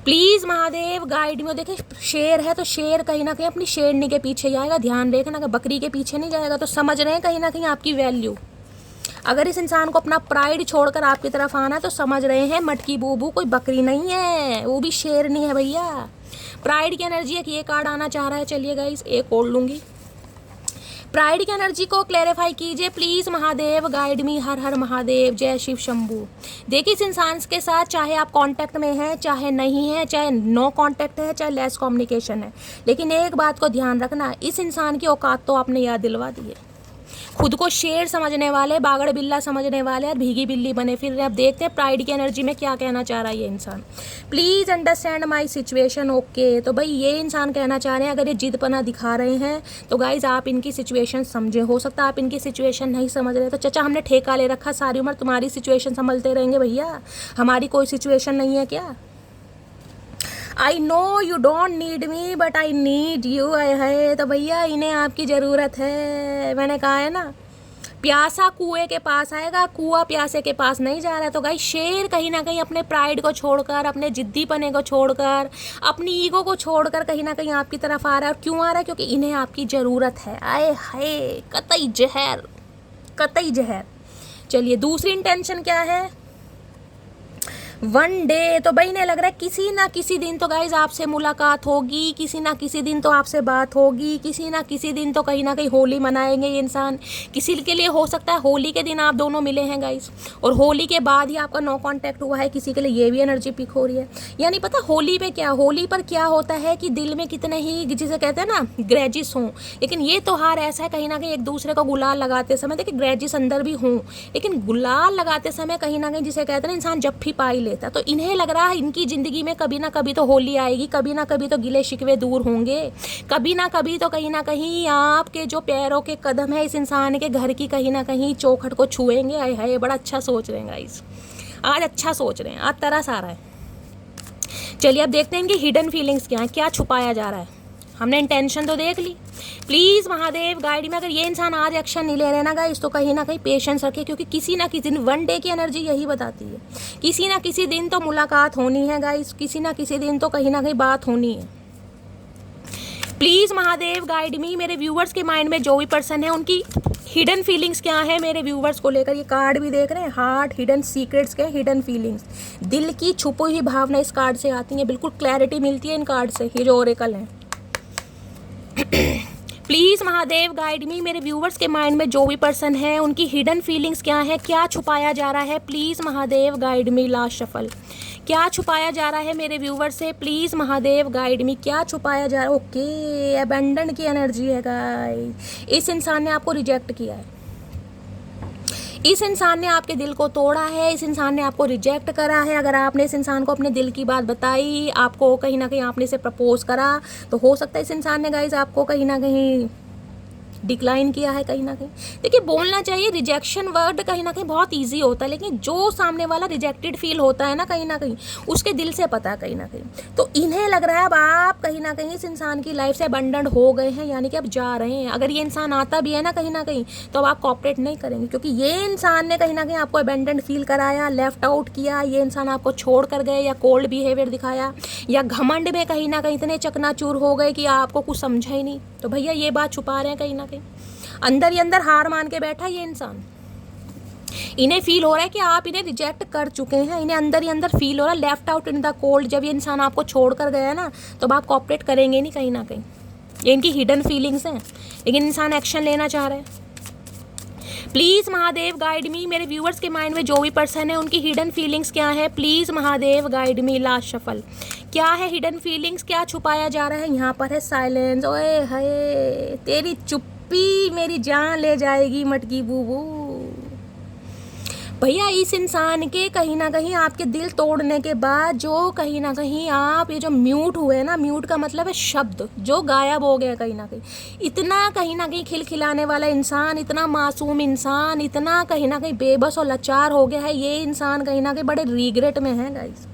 प्लीज महादेव गाइड में। देखिए शेर है तो शेर कहीं ना कहीं अपनी शेरनी के पीछे जाएगा, ध्यान रखना, अगर बकरी के पीछे नहीं जाएगा। तो समझ रहे हैं कहीं ना कहीं आपकी वैल्यू। अगर इस इंसान को अपना प्राइड छोड़कर आपकी तरफ आना, तो समझ रहे हैं मटकी बूबू कोई बकरी नहीं है, वो भी शेर नहीं है भैया। प्राइड की एनर्जी एक ये कार्ड आना चाह रहा है। चलिए गाइस एक और लूंगी। प्राइड की एनर्जी को क्लैरिफाई कीजिए प्लीज महादेव गाइड मी। हर हर महादेव, जय शिव शंभू। देखिए इस इंसान के साथ चाहे आप कांटेक्ट में हैं, चाहे नहीं है, चाहे नो कांटेक्ट है, चाहे लेस कम्युनिकेशन है, लेकिन एक बात को ध्यान रखना, इस इंसान की औकात तो आपने याद दिलवा दी है। खुद को शेर समझने वाले, बागड़ बिल्ला समझने वाले और भीगी बिल्ली बने फिर रहे। अब देखते हैं प्राइड की एनर्जी में क्या कहना चाह रहा है ये इंसान। Please understand my situation. Okay, तो भाई ये इंसान कहना चाह रहे हैं, अगर ये जिदपना दिखा रहे हैं तो गाइज आप इनकी सिचुएशन समझे। हो सकता है आप इनकी सिचुएशन नहीं समझ रहे, तो चाचा हमने ठेका ले रखा सारी उम्र तुम्हारी सिचुएशन समझते रहेंगे भैया, हमारी कोई सिचुएशन नहीं है क्या। I know you don't need me but I need you है। तो भैया इन्हें आपकी ज़रूरत है। मैंने कहा है ना, प्यासा कुएं के पास आएगा, कुआं प्यासे के पास नहीं जा रहा है। तो गाइस शेर कहीं ना कहीं अपने प्राइड को छोड़कर, अपने जिद्दीपने को छोड़कर, अपनी ईगो को छोड़कर कहीं ना कहीं आपकी तरफ आ रहा है। और क्यों आ रहा है? क्योंकि इन्हें आपकी ज़रूरत है। आए हाय, कतई जहर, कतई जहर। चलिए दूसरी इंटेंशन क्या है? One day. तो भाई इन्हें लग रहा है किसी ना किसी दिन तो गाइज आपसे मुलाकात होगी, किसी ना किसी दिन तो आपसे बात होगी, किसी ना किसी दिन तो कहीं ना कहीं होली मनाएंगे ये इंसान। किसी के लिए हो सकता है होली के दिन आप दोनों मिले हैं गाइज, और होली के बाद ही आपका नो कांटेक्ट हुआ है। किसी के लिए ये भी एनर्जी पिक हो रही है। यानी पता होली पे क्या, होली पर क्या होता है कि दिल में कितने ही, जिसे कहते हैं ना, ग्रेजिस हों, लेकिन ये त्योहार ऐसा है कहीं ना कहीं एक दूसरे को गुलाल लगाते समय, देखिए ग्रेजिस अंदर भी हों, लेकिन गुलाल लगाते समय कहीं ना कहीं जिसे कहते हैं ना इंसान जफ्फी पा ही लेता। तो इन्हें लग रहा है इनकी ज़िंदगी में कभी ना कभी तो होली आएगी, कभी ना कभी तो गिले शिकवे दूर होंगे, कभी ना कभी तो कहीं ना कहीं आपके जो पैरों के कदम है इस इंसान के घर की कहीं ना कहीं चौखट को छुएंगे। आए हाय, बड़ा अच्छा सोच रहे हैं गाइस, आज अच्छा सोच रहे हैं, आज तरस आ रहा है। चलिए अब देखते हैं इनकी हिडन फीलिंग्स क्या है, क्या छुपाया जा रहा है। हमने इंटेंशन तो देख ली। प्लीज़ महादेव गाइड में, अगर ये इंसान आज एक्शन नहीं ले रहे ना गाइस, तो कहीं ना कहीं पेशेंस रखे, क्योंकि किसी ना किसी दिन, वन डे की एनर्जी यही बताती है, किसी ना किसी दिन तो मुलाकात होनी है गाइस, किसी ना किसी दिन तो कहीं ना कहीं बात होनी है। प्लीज़ महादेव गाइड मी, मेरे व्यूवर्स के माइंड में जो भी पर्सन है उनकी हिडन फीलिंग्स क्या है मेरे व्यूवर्स को लेकर। ये कार्ड भी देख रहे हैं, हार्ट, हिडन सीक्रेट्स के, हिडन फीलिंग्स, दिल की छुपी हुई भावना इस कार्ड से आती है। बिल्कुल क्लैरिटी मिलती है इन कार्ड से, ये जो ओरेकल है। प्लीज़ महादेव गाइड मी, मेरे व्यूवर्स के माइंड में जो भी पर्सन है उनकी हिडन फीलिंग्स क्या है, क्या छुपाया जा रहा है। Please Mahadev guide me. Last shuffle, क्या छुपाया जा रहा है मेरे व्यूवर से। प्लीज़ महादेव गाइड मी, क्या छुपाया जा रहा है। ओके, अबेंडन की एनर्जी है गाइस। इस इंसान ने आपको रिजेक्ट किया है, इस इंसान ने आपके दिल को तोड़ा है, इस इंसान ने आपको रिजेक्ट करा है। अगर आपने इस इंसान को अपने दिल की बात बताई, आपको कहीं ना कहीं आपने इसे प्रपोज करा, तो हो सकता है इस इंसान ने गाइस आपको कहीं ना कहीं डिक्लाइन किया है कहीं ना कहीं। देखिए बोलना चाहिए, रिजेक्शन वर्ड कहीं ना कहीं बहुत इजी होता है, लेकिन जो सामने वाला रिजेक्टेड फील होता है ना कहीं उसके दिल से पता है कहीं ना कहीं। तो इन्हें लग रहा है अब आप कहीं ना कहीं इस इंसान की लाइफ से अबंडन हो गए हैं, यानी कि अब जा रहे हैं। अगर ये इंसान आता भी है ना कहीं तो अब आप कॉपरेट नहीं करेंगे, क्योंकि ये इंसान ने कहीं ना कहीं आपको अबेंडन फील कराया, लेफ्ट आउट किया। ये इंसान आपको छोड़ कर गए, या कोल्ड बिहेवियर दिखाया, या घमंड में कहीं ना कहीं इतने चकनाचूर हो गए कि आपको कुछ समझा ही नहीं। तो भैया ये बात छुपा रहे हैं कहीं ना कहीं, अंदर ही अंदर हार मान के बैठा ये इंसान। इन्हें फील हो रहा है कि आप इन्हें रिजेक्ट कर चुके हैं, इन्हें अंदर ही अंदर फील हो रहा है left out in the cold. जब ये इंसान आपको छोड़ कर गया ना, तो आप कॉपरेट करेंगे नहीं कहीं ना कहीं। ये इनकी हिडन फीलिंग्स हैं, लेकिन इंसान एक्शन लेना चाह रहे हैं। प्लीज़ महादेव गाइड मी, मेरे व्यूअर्स के माइंड में जो भी पर्सन है उनकी हिडन फीलिंग्स क्या है। Please Mahadev guide me. Last shuffle, क्या है हिडन फीलिंग्स, क्या छुपाया जा रहा है। यहाँ पर है साइलेंस। ओए हाय, तेरी चुप्पी मेरी जान ले जाएगी मटकी बूबू। भैया इस इंसान के कहीं ना कहीं आपके दिल तोड़ने के बाद जो कहीं ना कहीं आप ये जो म्यूट हुए ना, म्यूट का मतलब है शब्द जो गायब हो गया कहीं ना कहीं खिलखिलाने वाला इंसान, इतना मासूम इंसान, इतना कहीं ना कहीं बेबस और लाचार हो गया है ये इंसान, कहीं ना कहीं बड़े रिग्रेट में है गाइस।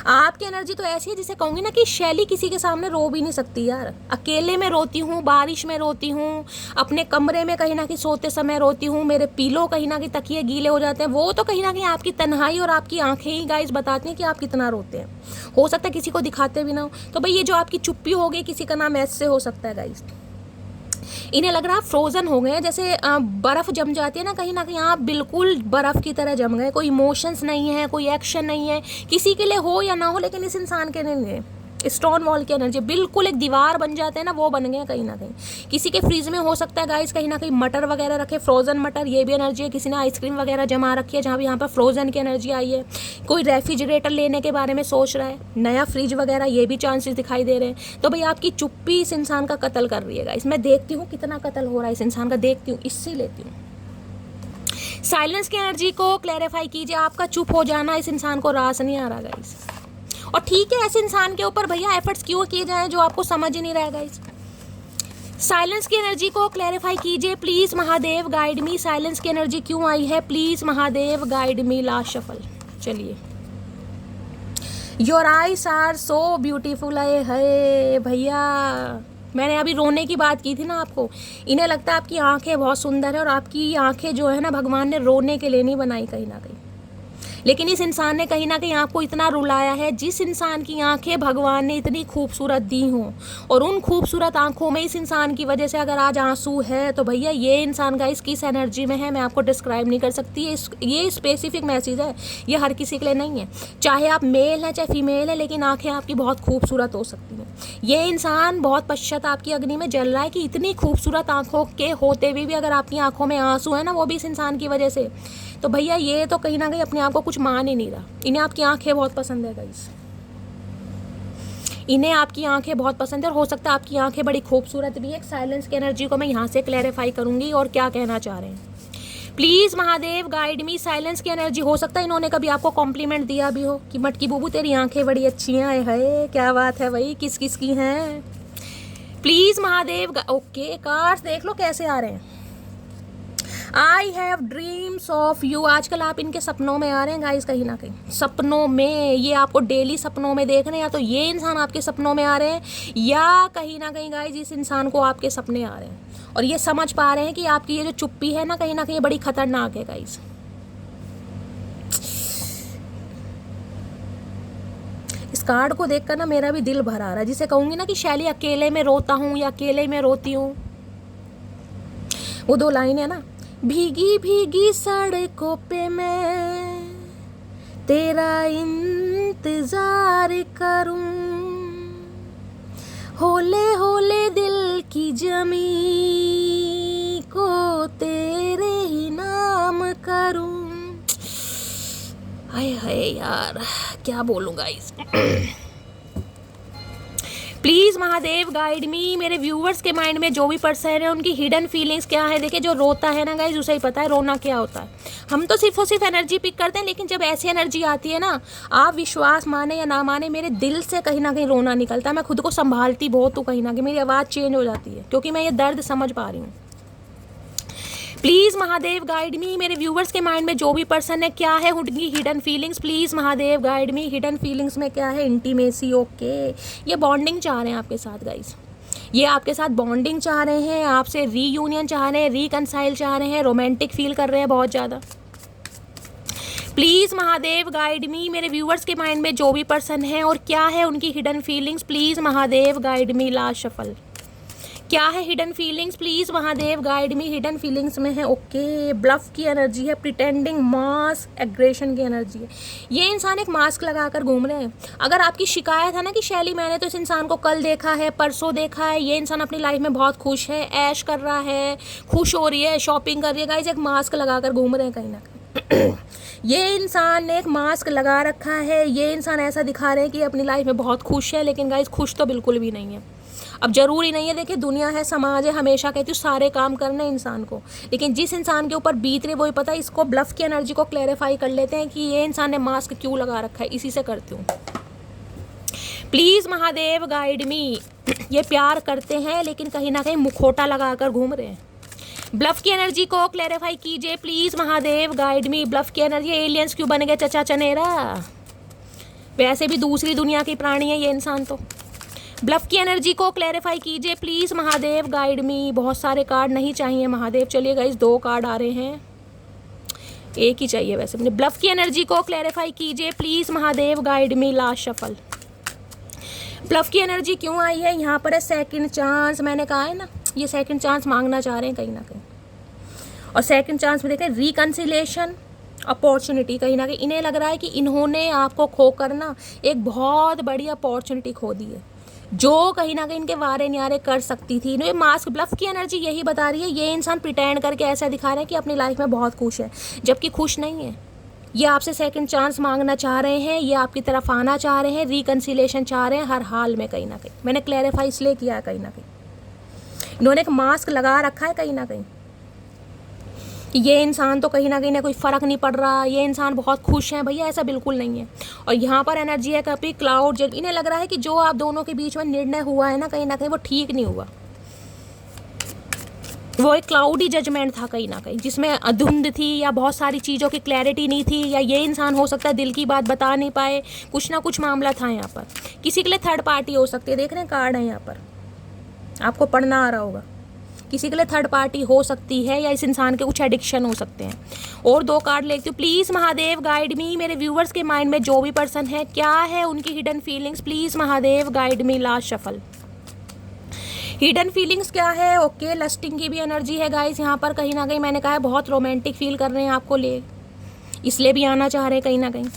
आपकी एनर्जी तो ऐसी है जिसे कहूँगी ना कि शैली किसी के सामने रो भी नहीं सकती यार। अकेले में रोती हूँ, बारिश में रोती हूँ, अपने कमरे में कहीं ना कहीं सोते समय रोती हूँ, मेरे पीलो कहीं ना कहीं तकिए गीले हो जाते हैं। वो तो कहीं ना कहीं आपकी तन्हाई और आपकी आंखें ही गाइस बताती हैं कि आप कितना रोते हैं। हो सकता है किसी को दिखाते भी ना हो। तो भाई ये जो आपकी चुप्पी हो गई, किसी का नाम ऐसे हो सकता है गाइस। इन्हें लग रहा है फ्रोजन हो गए हैं, जैसे बर्फ़ जम जाती है ना कहीं आप बिल्कुल बर्फ़ की तरह जम गए। कोई इमोशंस नहीं है, कोई एक्शन नहीं है, किसी के लिए हो या ना हो, लेकिन इस इंसान के नहीं है। स्टोन वॉल की एनर्जी, बिल्कुल एक दीवार बन जाते हैं ना, वो बन गए कहीं ना कहीं। किसी के फ्रीज में हो सकता है गाइस कहीं ना कहीं मटर वगैरह रखे, फ्रोजन मटर, ये भी एनर्जी है। किसी ने आइसक्रीम वगैरह जमा रखी है जहाँ भी यहाँ पर फ्रोजन की एनर्जी आई है। कोई रेफ्रिजरेटर लेने के बारे में सोच रहा है, नया फ्रिज वगैरह, ये भी चांसेस दिखाई दे रहे हैं। तो भाई आपकी चुप्पी इस इंसान का कत्ल कर रही है गाइस। मैं देखती हूँ कितना कत्ल हो रहा है इस इंसान का, देखती हूँ, इससे लेती हूँ। साइलेंस की एनर्जी को क्लैरिफाई कीजिए। आपका चुप हो जाना इस इंसान को रास नहीं आ रहा गाइस। और ठीक है, ऐसे इंसान के ऊपर भैया एफर्ट्स क्यों किए जाएं जो आपको समझ ही नहीं रहा गाइस। साइलेंस की एनर्जी को क्लैरिफाई कीजिए please Mahadev guide me. Silence की एनर्जी क्यों आई है, please Mahadev guide me. Last shuffle, चलिए your eyes are so beautiful है भैया। मैंने अभी रोने की बात की थी ना आपको, इन्हें लगता है आपकी आंखें बहुत सुंदर है, और आपकी आंखें जो है ना भगवान ने रोने के लिए नहीं बनाई कहीं ना कहीं, लेकिन इस इंसान ने कहीं ना कहीं आपको इतना रुलाया है। जिस इंसान की आंखें भगवान ने इतनी खूबसूरत दी हों, और उन खूबसूरत आंखों में इस इंसान की वजह से अगर आज आंसू है, तो भैया ये इंसान का किस एनर्जी में है मैं आपको डिस्क्राइब नहीं कर सकती। ये स्पेसिफिक मैसेज है, ये हर किसी के लिए नहीं है। चाहे आप मेल हैं चाहे फीमेल है, लेकिन आंखें आपकी बहुत खूबसूरत हो सकती हैं। ये इंसान बहुत पश्चाताप की अग्नि में जल रहा है कि इतनी खूबसूरत आंखों के होते हुए भी अगर आपकी आंखों में आंसू है ना, वो भी इस इंसान की वजह से, तो भैया ये तो कहीं ना कहीं अपने आप को कुछ मान ही नहीं रहा। इन्हें आपकी आंखें बहुत पसंद है गाइस, इन्हें आपकी आंखें बहुत पसंद है, और हो सकता है आपकी आंखें बड़ी खूबसूरत भी है। एक साइलेंस की एनर्जी को मैं यहाँ से क्लैरिफाई करूंगी और क्या कहना चाह रहे हैं। Please Mahadev guide me. Silence की एनर्जी, हो सकता है इन्होंने कभी आपको कॉम्प्लीमेंट दिया भी हो कि मटकी बूबू तेरी आंखें बड़ी अच्छी हैं, है क्या बात है भाई, किस किस की हैं। प्लीज़ महादेव। ओके कार्ड्स देख लो कैसे आ रहे हैं। I have dreams of you. आजकल आप इनके सपनों में आ रहे हैं गाइस, कहीं ना कहीं सपनों में, ये आपको डेली सपनों में देख रहे हैं, या तो ये इंसान आपके सपनों में आ रहे हैं, या कहीं ना कहीं गाइस इस इंसान को आपके सपने आ रहे हैं, और ये समझ पा रहे हैं कि आपकी ये जो चुप्पी है ना कहीं ना कहीं बड़ी खतरनाक है गाइस। इस कार्ड को देखकर ना मेरा भी दिल भर आ रहा है, जिसे कहूंगी ना कि शैली अकेले में रोता हूँ या अकेले में रोती हूँ। वो दो लाइन है ना, भीगी भीगी सड़कों पे मैं तेरा इंतजार करूं, होले होले दिल की जमी को तेरे ही नाम करूं। हाय हाय यार क्या बोलूं guys. Please Mahadev guide me. मेरे व्यूवर्स के माइंड में जो भी पर्सन है उनकी हिडन फीलिंग्स क्या है। देखिए जो रोता है ना गाइज उसे ही पता है रोना क्या होता है। हम तो सिर्फ और सिर्फ एनर्जी पिक करते हैं, लेकिन जब ऐसी एनर्जी आती है ना, आप विश्वास माने या ना माने, मेरे दिल से कहीं ना कहीं रोना निकलता है। मैं खुद को संभालती बहुत हूँ, कहीं ना कहीं मेरी आवाज़ चेंज हो जाती है, क्योंकि मैं ये दर्द समझ पा रही हूँ। Please Mahadev guide me. मेरे व्यूवर्स के माइंड में जो भी पर्सन है क्या है उनकी hidden feelings. Please Mahadev guide me. Hidden feelings में क्या है, इंटीमेसी। ओके, ये बॉन्डिंग चाह रहे हैं आपके साथ गाइस, ये आपके साथ बॉन्डिंग चाह रहे हैं, आपसे रीयूनियन चाह रहे हैं, रिकनसाइल चाह रहे हैं, रोमांटिक फील कर रहे हैं बहुत ज़्यादा। Please Mahadev guide me. मेरे व्यूवर्स के माइंड में जो भी पर्सन है और क्या है उनकी hidden feelings. Please Mahadev guide me. Last shuffle, क्या है hidden feelings. Please Mahadev guide me. Hidden feelings में है ओके ब्लफ की एनर्जी है, प्रिटेंडिंग, मास्क, एग्रेशन की एनर्जी है। ये इंसान एक मास्क लगाकर घूम रहे हैं। अगर आपकी शिकायत है ना कि शैली मैंने तो इस इंसान को कल देखा है, परसों देखा है, ये इंसान अपनी लाइफ में बहुत खुश है, ऐश कर रहा है, खुश हो रही है, शॉपिंग कर रही है, गाइस एक मास्क लगाकर घूम रहे हैं कहीं ना कहीं। ये इंसान ने एक मास्क लगा रखा है। ये इंसान ऐसा दिखा रहे हैं कि अपनी लाइफ में बहुत खुश है, लेकिन गाइस खुश तो बिल्कुल भी नहीं है। अब जरूरी नहीं है, देखिए दुनिया है, समाज है, हमेशा कहती हूँ सारे काम करने इंसान को, लेकिन जिस इंसान के ऊपर बीत रहे वही पता है। इसको ब्लफ की एनर्जी को क्लैरिफाई कर लेते हैं कि ये इंसान ने मास्क क्यों लगा रखा है, इसी से करती हूँ। Please Mahadev guide me. ये प्यार करते हैं लेकिन कहीं ना कहीं मुखोटा लगाकर घूम रहे हैं। ब्लफ की एनर्जी को क्लैरिफाई कीजिए please Mahadev guide me. Bluff की एनर्जी, एलियंस क्यों बन गए चचा चनेरा, वैसे भी दूसरी दुनिया की प्राणी है ये इंसान तो। ब्लफ की एनर्जी को क्लैरिफाई कीजिए प्लीज़ महादेव गाइड मी। बहुत सारे कार्ड नहीं चाहिए महादेव, चलिए गाइस 2 कार्ड आ रहे हैं, एक ही चाहिए वैसे मुझे। ब्लफ की एनर्जी को क्लैरिफाई कीजिए please Mahadev guide me. Last shuffle, bluff की एनर्जी क्यों आई है यहाँ पर है सेकंड चांस। मैंने कहा है ना ये सेकंड चांस मांगना चाह रहे हैं कहीं ना कहीं, और सेकंड चांस में देखें रिकन्सिलेशन, अपॉर्चुनिटी। कहीं ना कहीं इन्हें लग रहा है कि इन्होंने आपको खोकर ना एक बहुत बड़ी अपॉर्चुनिटी खो दी है, जो कहीं ना कहीं इनके वारे न्यारे कर सकती थी। ये मास्क ब्लफ की एनर्जी यही बता रही है, ये इंसान प्रिटेंड करके ऐसा दिखा रहे हैं कि अपनी लाइफ में बहुत खुश है, जबकि खुश नहीं है। ये आपसे सेकंड चांस मांगना चाह रहे हैं, ये आपकी तरफ आना चाह रहे हैं, रिकन्सिलेशन चाह रहे हैं हर हाल में कहीं ना कहीं। मैंने क्लैरिफाई इसलिए किया है, कहीं ना कहीं इन्होंने एक मास्क लगा रखा है कहीं ना कहीं। ये इंसान तो कहीं ना कहीं कोई फ़र्क नहीं पड़ रहा, ये इंसान बहुत खुश है, भैया ऐसा बिल्कुल नहीं है। और यहाँ पर एनर्जी है कभी क्लाउड जेट। इन्हें लग रहा है कि जो आप दोनों के बीच में निर्णय हुआ है ना कहीं वो ठीक नहीं हुआ। वो एक क्लाउडी जजमेंट था कहीं ना कहीं, जिसमें धुंध थी या बहुत सारी चीज़ों की क्लैरिटी नहीं थी, या ये इंसान हो सकता है दिल की बात बता नहीं पाए, कुछ ना कुछ मामला था यहाँ पर। किसी के लिए थर्ड पार्टी हो सकती है, देख रहे हैं कार्ड है यहाँ पर, आपको पढ़ना आ रहा होगा। किसी के लिए थर्ड पार्टी हो सकती है, या इस इंसान के कुछ एडिक्शन हो सकते हैं। और 2 कार्ड लेती हूँ। प्लीज़ महादेव गाइड मी, मेरे व्यूवर्स के माइंड में जो भी पर्सन है, क्या है उनकी hidden feelings, please Mahadev guide me. Last shuffle, hidden feelings क्या है? ओके, लस्टिंग की भी एनर्जी है गाइस यहाँ पर, कहीं ना कहीं मैंने कहा है बहुत रोमांटिक फील कर रहे हैं आपको ले, इसलिए भी आना चाह रहे हैं कहीं ना कहीं।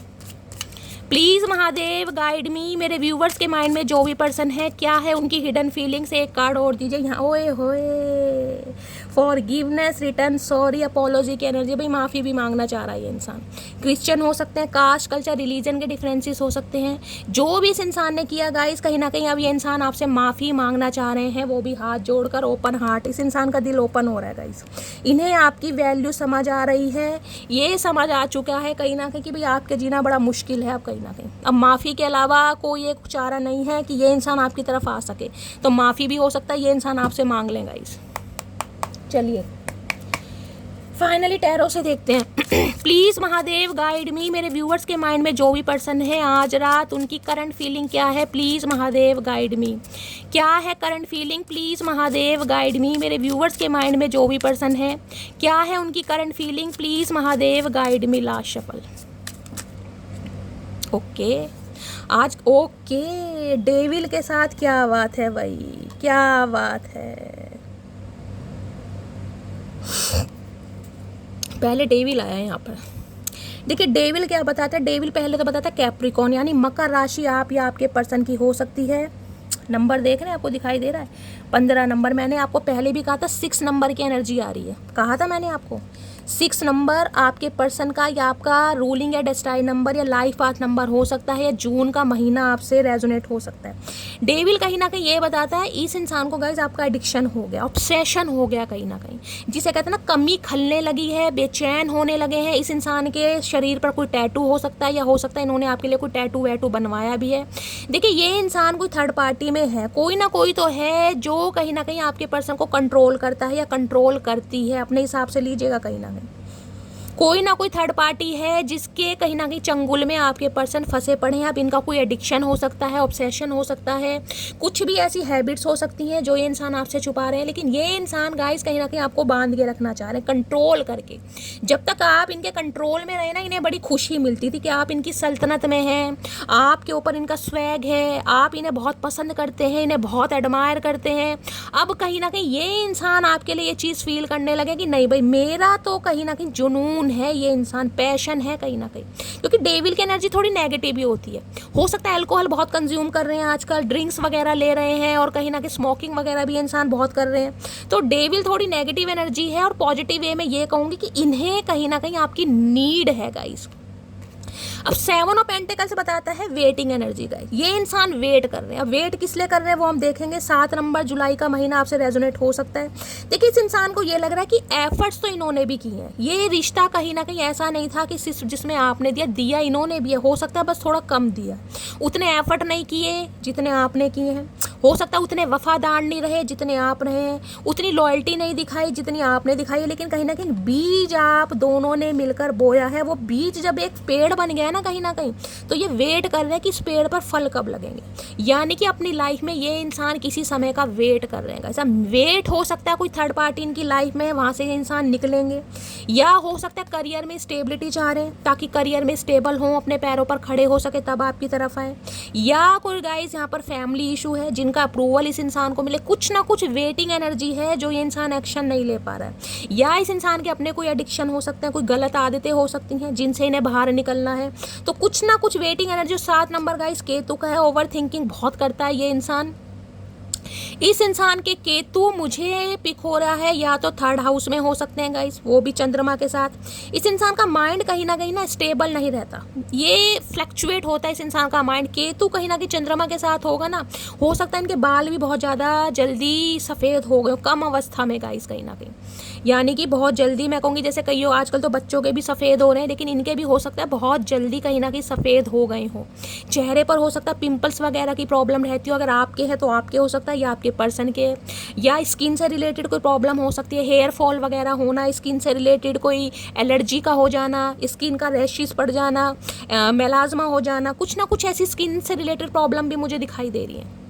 प्लीज़ महादेव गाइड मी, मेरे व्यूवर्स के माइंड में जो भी पर्सन है, क्या है उनकी हिडन फीलिंग्स। एक कार्ड और दीजिए यहाँ। ओए होए, फॉरगिवनेस, रिटर्न, सॉरी, अपोलॉजी की एनर्जी। भाई माफ़ी भी मांगना चाह रहा है ये इंसान। क्रिश्चियन हो सकते हैं, कास्ट, कल्चर, रिलीजन के डिफरेंसेस हो सकते हैं। जो भी इस इंसान ने किया गाइस, कहीं ना कहीं अब ये इंसान आपसे माफ़ी मांगना चाह रहे हैं, वो भी हाथ जोड़कर, ओपन हार्ट। इस इंसान का दिल ओपन हो रहा है गाइस, इन्हें आपकी वैल्यू समझ आ रही है, ये समझ आ चुका है कहीं ना कहीं कि भाई आपके जीना बड़ा मुश्किल है अब कहीं ना कहीं। अब माफ़ी के अलावा कोई एक चारा नहीं है कि ये इंसान आपकी तरफ आ सके, तो माफ़ी भी हो सकता है ये इंसान आपसे मांग लें गाइस। चलिए फाइनली टैरो से देखते हैं। प्लीज़ महादेव गाइड मी, मेरे व्यूअर्स के माइंड में जो भी पर्सन है आज रात, उनकी करंट फीलिंग क्या है। प्लीज़ महादेव गाइड मी, क्या है current feeling. Please Mahadev guide me, मेरे व्यूअर्स के माइंड में जो भी पर्सन है, क्या है उनकी current feeling. Please Mahadev guide me. Last shuffle, okay आज ओके डेविल के साथ। क्या बात है भाई, क्या बात है। पहले डेविल आया है यहाँ पर। देखिए डेविल क्या बताता है, डेविल पहले तो बताता है कैप्रिकॉर्न, यानी मकर राशि आप या आपके पर्सन की हो सकती है। नंबर देख रहे हैं, आपको दिखाई दे रहा है 15 नंबर। मैंने आपको पहले भी कहा था 6 नंबर की एनर्जी आ रही है, कहा था मैंने आपको 6 नंबर आपके पर्सन का, या आपका रूलिंग या डेस्टाइन नंबर या लाइफ पाथ नंबर हो सकता है, या जून का महीना आपसे रेजोनेट हो सकता है। डेविल कहीं ना कहीं ये बताता है इस इंसान को गाइज आपका एडिक्शन हो गया, ऑब्सेशन हो गया कहीं ना कहीं, जिसे कहते हैं ना कमी खलने लगी है, बेचैन होने लगे हैं। इस इंसान के शरीर पर कोई टैटू हो सकता है, या हो सकता है इन्होंने आपके लिए कोई टैटू वैटू बनवाया भी है। देखिए ये इंसान कोई थर्ड पार्टी में है, कोई ना कोई तो है जो कहीं ना कहीं आपके पर्सन को कंट्रोल करता है या कंट्रोल करती है, अपने हिसाब से लीजिएगा। कहीं ना कहीं कोई ना कोई थर्ड पार्टी है जिसके कहीं ना कहीं चंगुल में आपके पर्सन फंसे पड़े हैं। अब इनका कोई एडिक्शन हो सकता है, ऑब्सेशन हो सकता है, कुछ भी ऐसी हैबिट्स हो सकती हैं जो ये इंसान आपसे छुपा रहे हैं। लेकिन ये इंसान गाइस कहीं ना कहीं आपको बांध के रखना चाह रहे हैं, कंट्रोल करके। जब तक आप इनके कंट्रोल में रहे ना, इन्हें बड़ी खुशी मिलती थी कि आप इनकी सल्तनत में हैं, आपके ऊपर इनका स्वैग है, आप इन्हें बहुत पसंद करते हैं, इन्हें बहुत एडमायर करते हैं। अब कहीं ना कहीं ये इंसान आपके लिए ये चीज़ फील करने लगे कि नहीं भाई मेरा तो कहीं ना कहीं जुनून है, ये इंसान पैशन है कहीं ना कहीं। क्योंकि डेविल की एनर्जी थोड़ी नेगेटिव भी होती है। हो सकता है अल्कोहल बहुत कंज्यूम कर रहे हैं आजकल, ड्रिंक्स वगैरह ले रहे हैं, और कहीं ना कहीं स्मोकिंग वगैरह भी इंसान बहुत कर रहे हैं। तो डेविल थोड़ी नेगेटिव एनर्जी है, और पॉजिटिव वे में ये कहूँगी कि इन्हें कहीं ना कहीं आपकी नीड है गाइस। अब 7 ऑफ पेंटिकल्स बताता है वेटिंग एनर्जी का। ये इंसान वेट कर रहे हैं। अब वेट किस लिए कर रहे हैं वो हम देखेंगे। 7 नंबर जुलाई का महीना आपसे रेजोनेट हो सकता है। देखिए इस इंसान को ये लग रहा है कि एफर्ट्स तो इन्होंने भी किए हैं। ये रिश्ता कहीं ना कहीं ऐसा नहीं था कि सिर्फ जिसमें आपने दिया इन्होंने भी है। हो सकता है बस थोड़ा कम दिया, उतने एफर्ट नहीं किए जितने आपने किए हैं। हो सकता है उतने वफादार नहीं रहे जितने आप रहे हैं, उतनी लॉयल्टी नहीं दिखाई जितनी आपने दिखाई है। लेकिन कहीं ना कहीं बीज आप दोनों ने मिलकर बोया है। वो बीज जब एक पेड़ बन गया ना कहीं तो ये वेट कर रहे हैं कि इस पेड़ पर फल कब लगेंगे। यानी कि अपनी लाइफ में ये इंसान किसी समय का वेट कर रहे हैं। ऐसा वेट हो सकता है कोई थर्ड पार्टी इनकी लाइफ में, वहाँ से ये इंसान निकलेंगे। या हो सकता है करियर में स्टेबिलिटी चाह रहे हैं ताकि करियर में स्टेबल हों, अपने पैरों पर खड़े हो सके, तब आपकी तरफ आए। या कोई गाइस यहाँ पर फैमिली इशू है जिनका अप्रूवल इस इंसान को मिले। कुछ ना कुछ वेटिंग एनर्जी है जो ये इंसान एक्शन नहीं ले पा रहा है। या इस इंसान के अपने कोई एडिक्शन हो सकते हैं, कोई गलत आदतें हो सकती हैं जिनसे इन्हें बाहर निकलना है। तो कुछ ना कुछ waiting energy. 7 number guys Ketu का है। ओवर थिंकिंग बहुत करता है ये इंसान। इस इंसान के केतु मुझे पिक हो रहा है या तो 3rd हाउस में हो सकते हैं गाइस, वो भी चंद्रमा के साथ। इस इंसान का माइंड कहीं ना स्टेबल नहीं रहता, ये फ्लक्चुएट होता है इस इंसान का माइंड। केतु कहीं ना कहीं चंद्रमा के साथ होगा ना, हो सकता है इनके बाल भी बहुत ज़्यादा जल्दी सफ़ेद हो गए कम अवस्था में गाइस कहीं ना कहीं। यानी कि बहुत जल्दी मैं कहूँगी, जैसे कई आजकल तो बच्चों के भी सफ़ेद हो रहे हैं, लेकिन इनके भी हो सकता है बहुत जल्दी कहीं ना कहीं सफ़ेद हो गए हों। चेहरे पर हो सकता है पिंपल्स वगैरह की प्रॉब्लम रहती हो, अगर आपके हैं तो आपके हो सकता है या आपके आपके पर्सन के, या स्किन से रिलेटेड कोई प्रॉब्लम हो सकती है, हेयर फॉल वगैरह होना, स्किन से रिलेटेड कोई एलर्जी का हो जाना, स्किन का रैशेस पड़ जाना, मेलाज्मा हो जाना, कुछ ना कुछ ऐसी स्किन से रिलेटेड प्रॉब्लम भी मुझे दिखाई दे रही है।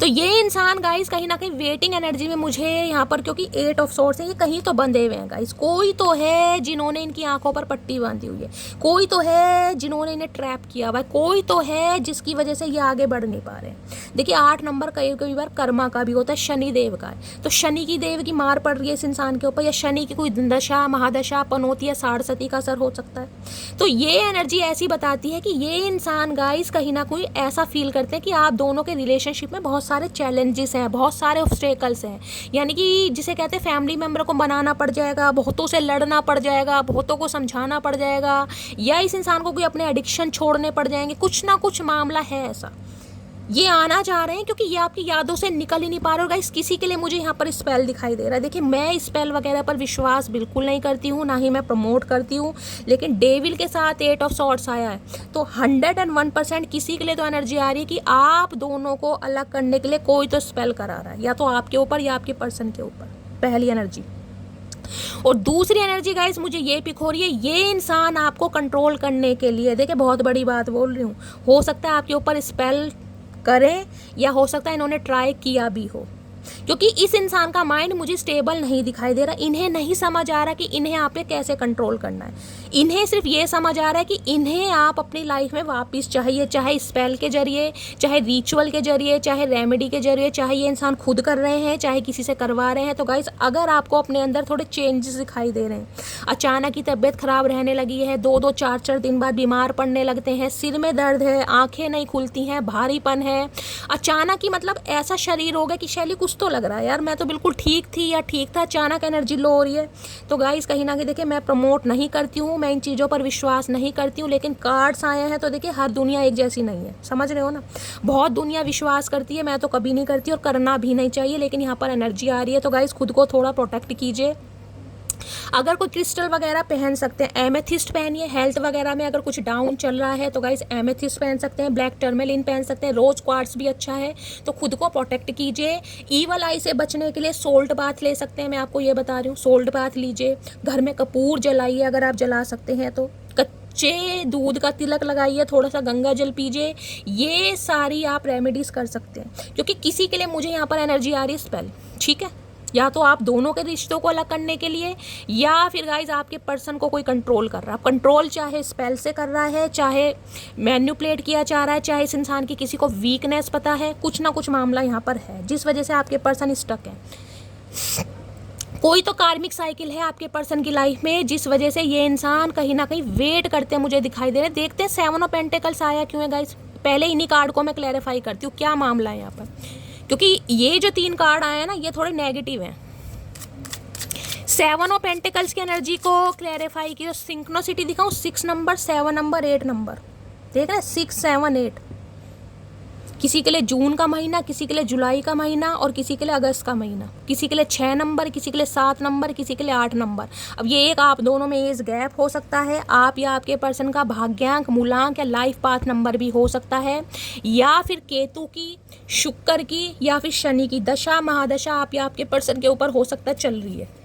तो ये इंसान गाइस कहीं ना कहीं वेटिंग एनर्जी में मुझे यहाँ पर, क्योंकि 8 ऑफ सॉर्ड्स है, ये कहीं तो बंधे हुए हैं गाइस। कोई तो है जिन्होंने इनकी आंखों पर पट्टी बांधी हुई है, कोई तो है जिन्होंने इन्हें ट्रैप किया हुआ है, कोई तो है जिसकी वजह से ये आगे बढ़ नहीं पा रहे। देखिए 8 नंबर कई बार कर्मा का भी होता है, शनि देव का है। तो शनि की देव की मार पड़ रही है इस इंसान के ऊपर, या शनि की कोई दशा महादशा पनौती या साढ़सती का असर हो सकता है। तो ये एनर्जी ऐसी बताती है कि ये इंसान गाइस कहीं ना कोई ऐसा फील करते हैं कि आप दोनों के रिलेशनशिप में बहुत सारे चैलेंजेस हैं, बहुत सारे ऑब्स्टेकल्स हैं, यानी कि जिसे कहते हैं फैमिली मेम्बर को बनाना पड़ जाएगा, बहुतों से लड़ना पड़ जाएगा, बहुतों को समझाना पड़ जाएगा, या इस इंसान को कोई अपने एडिक्शन छोड़ने पड़ जाएंगे। कुछ ना कुछ मामला है ऐसा, ये आना चाह रहे हैं क्योंकि ये आपकी यादों से निकल ही नहीं पा रहे हो गाइस। किसी के लिए मुझे यहाँ पर स्पेल दिखाई दे रहा है। देखिए मैं स्पेल वगैरह पर विश्वास बिल्कुल नहीं करती हूँ, ना ही मैं प्रमोट करती हूँ, लेकिन डेविल के साथ 8 ऑफ सॉर्ड्स आया है तो 101% किसी के लिए तो एनर्जी आ रही है कि आप दोनों को अलग करने के लिए कोई तो स्पेल करा रहा है, या तो आपके ऊपर या आपके पर्सन के ऊपर, पहली एनर्जी। और दूसरी एनर्जी गाइस मुझे ये पिक हो रही है, ये इंसान आपको कंट्रोल करने के लिए, देखिए बहुत बड़ी बात बोल रही हूँ, हो सकता है आपके ऊपर स्पेल करें, या हो सकता है इन्होंने ट्राई किया भी हो, क्योंकि इस इंसान का माइंड मुझे स्टेबल नहीं दिखाई दे रहा। इन्हें नहीं समझ आ रहा कि इन्हें आप पे कैसे कंट्रोल करना है। इन्हें सिर्फ ये समझ आ रहा है कि इन्हें आप अपनी लाइफ में वापस चाहिए, चाहे स्पेल के जरिए, चाहे रिचुअल के जरिए, चाहे रेमेडी के जरिए, चाहे ये इंसान खुद कर रहे हैं, चाहे किसी से करवा रहे हैं। तो गाइस अगर आपको अपने अंदर थोड़े चेंजेस दिखाई दे रहे हैं, अचानक की तबीयत खराब रहने लगी है, 2-2 4-4 दिन बाद बीमार पड़ने लगते हैं, सिर में दर्द है, आंखें नहीं खुलती हैं, भारीपन है, अचानक ही मतलब ऐसा शरीर हो गया कि शैली कुछ तो लग रहा है यार, मैं तो बिल्कुल ठीक थी या ठीक था, अचानक एनर्जी लो हो रही है। तो गाइस कहीं ना कहीं देखिए मैं प्रमोट नहीं करती हूँ, मैं इन चीज़ों पर विश्वास नहीं करती हूँ, लेकिन कार्ड्स आए हैं तो देखिए हर दुनिया एक जैसी नहीं है, समझ रहे हो ना। बहुत दुनिया विश्वास करती है, मैं तो कभी नहीं करती और करना भी नहीं चाहिए, लेकिन यहाँ पर एनर्जी आ रही है तो गाइस खुद को थोड़ा प्रोटेक्ट कीजिए। अगर कोई क्रिस्टल वगैरह पहन सकते हैं, एमेथिस्ट पहनिए। हेल्थ वगैरह में अगर कुछ डाउन चल रहा है तो गाइस एमेथिस्ट पहन सकते हैं, ब्लैक टर्मेलिन पहन सकते हैं, रोज क्वार्ट्स भी अच्छा है। तो खुद को प्रोटेक्ट कीजिए। ईवल आई से बचने के लिए सोल्ट बाथ ले सकते हैं, मैं आपको ये बता रही हूँ, सोल्ट बाथ लीजिए। घर में कपूर जलाइए अगर आप जला सकते हैं तो, कच्चे दूध का तिलक लगाइए, थोड़ा सा गंगा जल पीजिए। ये सारी आप रेमेडीज कर सकते हैं, क्योंकि किसी के लिए मुझे यहाँ पर एनर्जी आ रही है स्पेल, ठीक है। या तो आप दोनों के रिश्तों को अलग करने के लिए, या फिर गाइज आपके पर्सन को कोई कंट्रोल कर रहा है। कंट्रोल चाहे स्पेल से कर रहा है, चाहे मैन्युपुलेट किया जा रहा है, चाहे इस इंसान की किसी को वीकनेस पता है, कुछ ना कुछ मामला यहाँ पर है जिस वजह से आपके पर्सन स्टक है। कोई तो कार्मिक साइकिल है आपके पर्सन की लाइफ में जिस वजह से ये इंसान कहीं ना कहीं वेट करते हैं, मुझे दिखाई दे रहे हैं। देखते हैं 7 ऑफ पेंटिकल्स आया क्यों है गाइज। पहले इन्हीं कार्ड को मैं क्लैरिफाई करती हूँ क्या मामला है यहाँ पर, क्योंकि ये जो 3 कार्ड आए हैं ना ये थोड़े नेगेटिव हैं। 7 ऑफ पेंटिकल्स की एनर्जी को क्लैरिफाई की, सिंक्रोनिसिटी दिखाऊं, 6 नंबर, 7 नंबर, 8 नंबर, देख रहे हैं, 6 7 8। किसी के लिए जून का महीना, किसी के लिए जुलाई का महीना, और किसी के लिए अगस्त का महीना। किसी के लिए 6 नंबर, किसी के लिए 7 नंबर, किसी के लिए 8 नंबर। अब ये एक आप दोनों में एज गैप हो सकता है, आप या आपके पर्सन का भाग्यांक, मूलांक या लाइफ पाथ नंबर भी हो सकता है, या फिर केतु की, शुक्र की, या फिर शनि की दशा महादशा आप या आपके पर्सन के ऊपर हो सकता है चल रही है।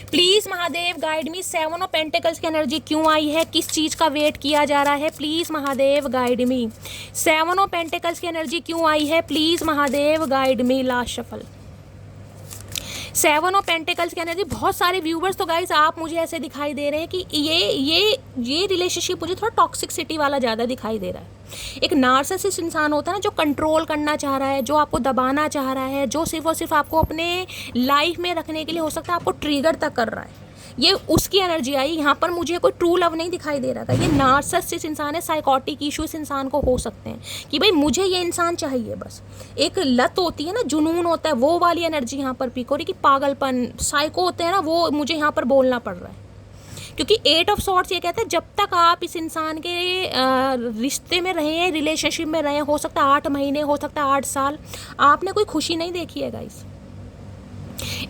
Please Mahadev guide me, 7 of pentacles की एनर्जी क्यों आई है, किस चीज का वेट किया जा रहा है, please Mahadev guide me. 7 of pentacles की एनर्जी क्यों आई है, please Mahadev guide me. Last shuffle, 7 of pentacles की एनर्जी। बहुत सारे व्यूवर्स तो गाइस आप मुझे ऐसे दिखाई दे रहे हैं कि ये रिलेशनशिप मुझे थोड़ा टॉक्सिसिटी वाला ज़्यादा दिखाई दे रहा है। एक नार्सिसिस्ट इंसान होता है ना जो कंट्रोल करना चाह रहा है, जो आपको दबाना चाह रहा है, जो सिर्फ और सिर्फ आपको अपने लाइफ में रखने के लिए हो सकता है आपको ट्रिगर तक कर रहा है, ये उसकी एनर्जी आई यहाँ पर। मुझे कोई ट्रू लव नहीं दिखाई दे रहा था। ये नार्सिसिस्ट इंसान है, साइकोटिक इशू इस इंसान को हो सकते हैं कि भाई मुझे ये इंसान चाहिए, बस एक लत होती है ना, जुनून होता है, वो वाली एनर्जी यहाँ पर पीक हो रही कि पागलपन, साइको होते हैं ना, वो मुझे यहाँ पर बोलना पड़ रहा है। क्योंकि 8 ऑफ सॉर्ड्स ये कहता है जब तक आप इस इंसान के रिश्ते में रहे, रिलेशनशिप में रहे, हो सकता है 8 महीने, हो सकता है 8 साल, आपने कोई खुशी नहीं देखी है गाइस।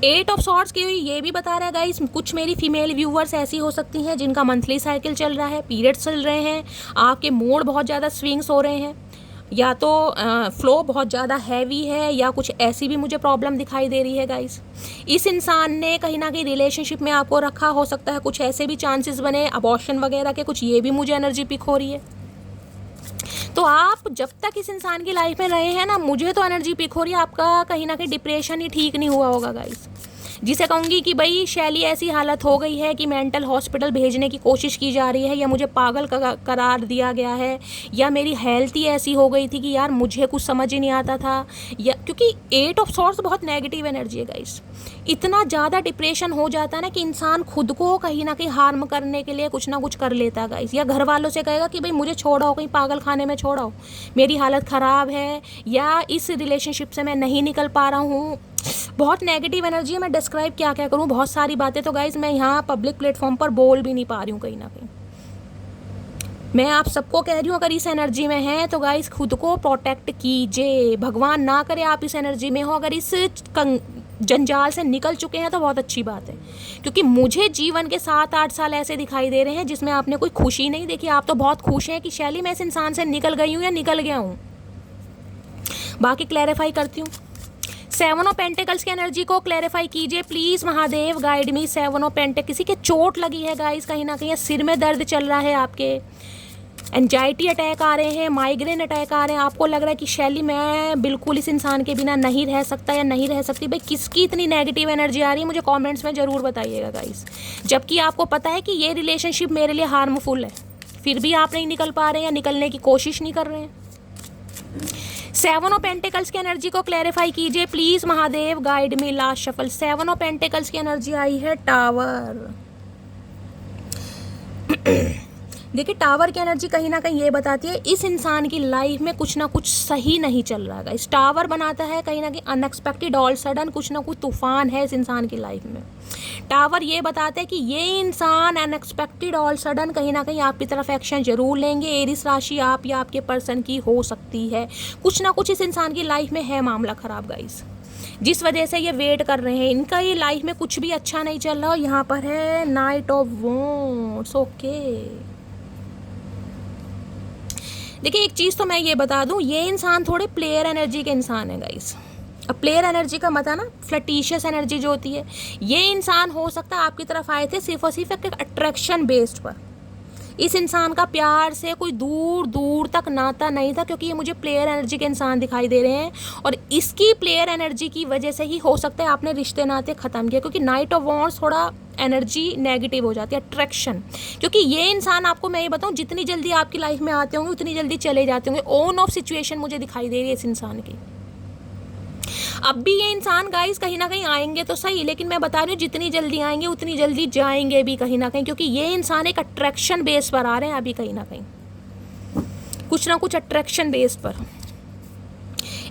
8 ऑफ सॉर्ड्स की ये भी बता रहा है गाइस, कुछ मेरी फीमेल व्यूवर्स ऐसी हो सकती हैं जिनका मंथली साइकिल चल रहा है, पीरियड्स चल रहे हैं, आपके मूड बहुत ज़्यादा स्विंग्स हो रहे हैं, या तो फ्लो बहुत ज़्यादा हैवी है, या कुछ ऐसी भी मुझे प्रॉब्लम दिखाई दे रही है गाइस। इस इंसान ने कहीं ना कहीं रिलेशनशिप में आपको रखा, हो सकता है कुछ ऐसे भी चांसेस बने अबॉर्शन वगैरह के, कुछ ये भी मुझे एनर्जी पिक हो रही है। तो आप जब तक इस इंसान की लाइफ में रहे हैं ना, मुझे तो एनर्जी पिक हो रही है आपका कहीं ना कहीं डिप्रेशन ही ठीक नहीं हुआ होगा गाइस, जिसे कहूँगी कि भाई शैली ऐसी हालत हो गई है कि मेंटल हॉस्पिटल भेजने की कोशिश की जा रही है, या मुझे पागल करार दिया गया है, या मेरी हेल्थ ही ऐसी हो गई थी कि यार मुझे कुछ समझ ही नहीं आता था, या क्योंकि 8 ऑफ सॉर्ड्स बहुत नेगेटिव एनर्जी है गाइस। इतना ज़्यादा डिप्रेशन हो जाता है ना कि इंसान खुद को कहीं ना कहीं हार्म करने के लिए कुछ ना कुछ कर लेता है गाइस, या घर वालों से कहेगा कि भाई मुझे छोड़ाओ, कहीं पागल खाने में छोड़ाओ, मेरी हालत ख़राब है, या इस रिलेशनशिप से मैं नहीं निकल पा रहा हूँ। बहुत नेगेटिव एनर्जी है, मैं डिस्क्राइब क्या क्या करूँ, बहुत सारी बातें तो गाइज मैं यहाँ पब्लिक प्लेटफॉर्म पर बोल भी नहीं पा रही हूँ कहीं ना कहीं। मैं आप सबको कह रही हूँ अगर इस एनर्जी में हैं तो गाइज खुद को प्रोटेक्ट कीजिए, भगवान ना करे आप इस एनर्जी में हो। अगर इस जंजाल से निकल चुके हैं तो बहुत अच्छी बात है, क्योंकि मुझे जीवन के 7-8 साल ऐसे दिखाई दे रहे हैं जिसमें आपने कोई खुशी नहीं देखी। आप तो बहुत खुश हैं कि शैली मैं इस इंसान से निकल गई हूँ या निकल गया हूँ। बाकी क्लैरिफाई करती हूँ, 7 ऑफ पेंटिकल्स की एनर्जी को क्लैरिफाई कीजिए please Mahadev, guide me. 7 of pentacle, किसी के चोट लगी है गाइस कहीं ना कहीं, सिर में दर्द चल रहा है आपके, एंजाइटी अटैक आ रहे हैं, माइग्रेन अटैक आ रहे हैं, आपको लग रहा है कि शैली मैं बिल्कुल इस इंसान के बिना नहीं रह सकता या नहीं रह सकती। भाई किसकी इतनी नेगेटिव एनर्जी आ रही है मुझे कमेंट्स में ज़रूर बताइएगा गाइस। जबकि आपको पता है कि ये रिलेशनशिप मेरे लिए हार्मफुल है, फिर भी आप नहीं निकल पा रहे हैं या निकलने की कोशिश नहीं कर रहे हैं। 7 ऑफ पेंटिकल्स की एनर्जी को क्लैरिफाई कीजिए please Mahadev, guide me. Last shuffle, 7 of pentacles की एनर्जी आई है टावर। देखिए टावर की एनर्जी कहीं ना कहीं ये बताती है इस इंसान की लाइफ में कुछ ना कुछ सही नहीं चल रहा है। इस टावर बनाता है कहीं ना कहीं अनएक्सपेक्टेड, ऑल सडन कुछ ना कुछ तूफान है इस इंसान की लाइफ में। टावर ये बताता है कि ये इंसान अनएक्सपेक्टेड ऑल सडन कहीं ना कहीं आपकी तरफ एक्शन जरूर लेंगे। एरिस राशि आप या आपके पर्सन की हो सकती है, कुछ ना कुछ इस इंसान की लाइफ में है मामला खराब गाइस, जिस वजह से ये वेट कर रहे हैं। इनका ये लाइफ में कुछ भी अच्छा नहीं चल रहा। यहाँ पर है नाइट ऑफ वॉन्ड्स। ओके देखिए एक चीज़ तो मैं ये बता दूं, ये इंसान थोड़े प्लेयर एनर्जी के इंसान है गाइस। अब प्लेयर एनर्जी का मतलब ना फ्लटीशियस एनर्जी जो होती है, ये इंसान हो सकता है आपकी तरफ आए थे सिर्फ और सिर्फ एक अट्रैक्शन बेस्ड पर। इस इंसान का प्यार से कोई दूर दूर तक नाता नहीं था, क्योंकि ये मुझे प्लेयर एनर्जी के इंसान दिखाई दे रहे हैं, और इसकी प्लेयर एनर्जी की वजह से ही हो सकता है आपने रिश्ते नाते ख़त्म किया। क्योंकि नाइट ऑफ वॉन्ड्स थोड़ा एनर्जी नेगेटिव हो जाती है, अट्रैक्शन। क्योंकि ये इंसान आपको मैं ये बताऊँ जितनी जल्दी आपकी लाइफ में आते होंगे उतनी जल्दी चले जाते होंगे। ऑन ऑफ सिचुएशन मुझे दिखाई दे रही है इस इंसान की। अब भी ये इंसान गाइस कहीं ना कहीं आएंगे तो सही, लेकिन मैं बता रही हूँ जितनी जल्दी आएंगे उतनी जल्दी जाएंगे भी कहीं ना कहीं, क्योंकि ये इंसान एक अट्रैक्शन बेस पर आ रहे हैं अभी कहीं ना कहीं, कुछ ना कुछ अट्रैक्शन बेस पर।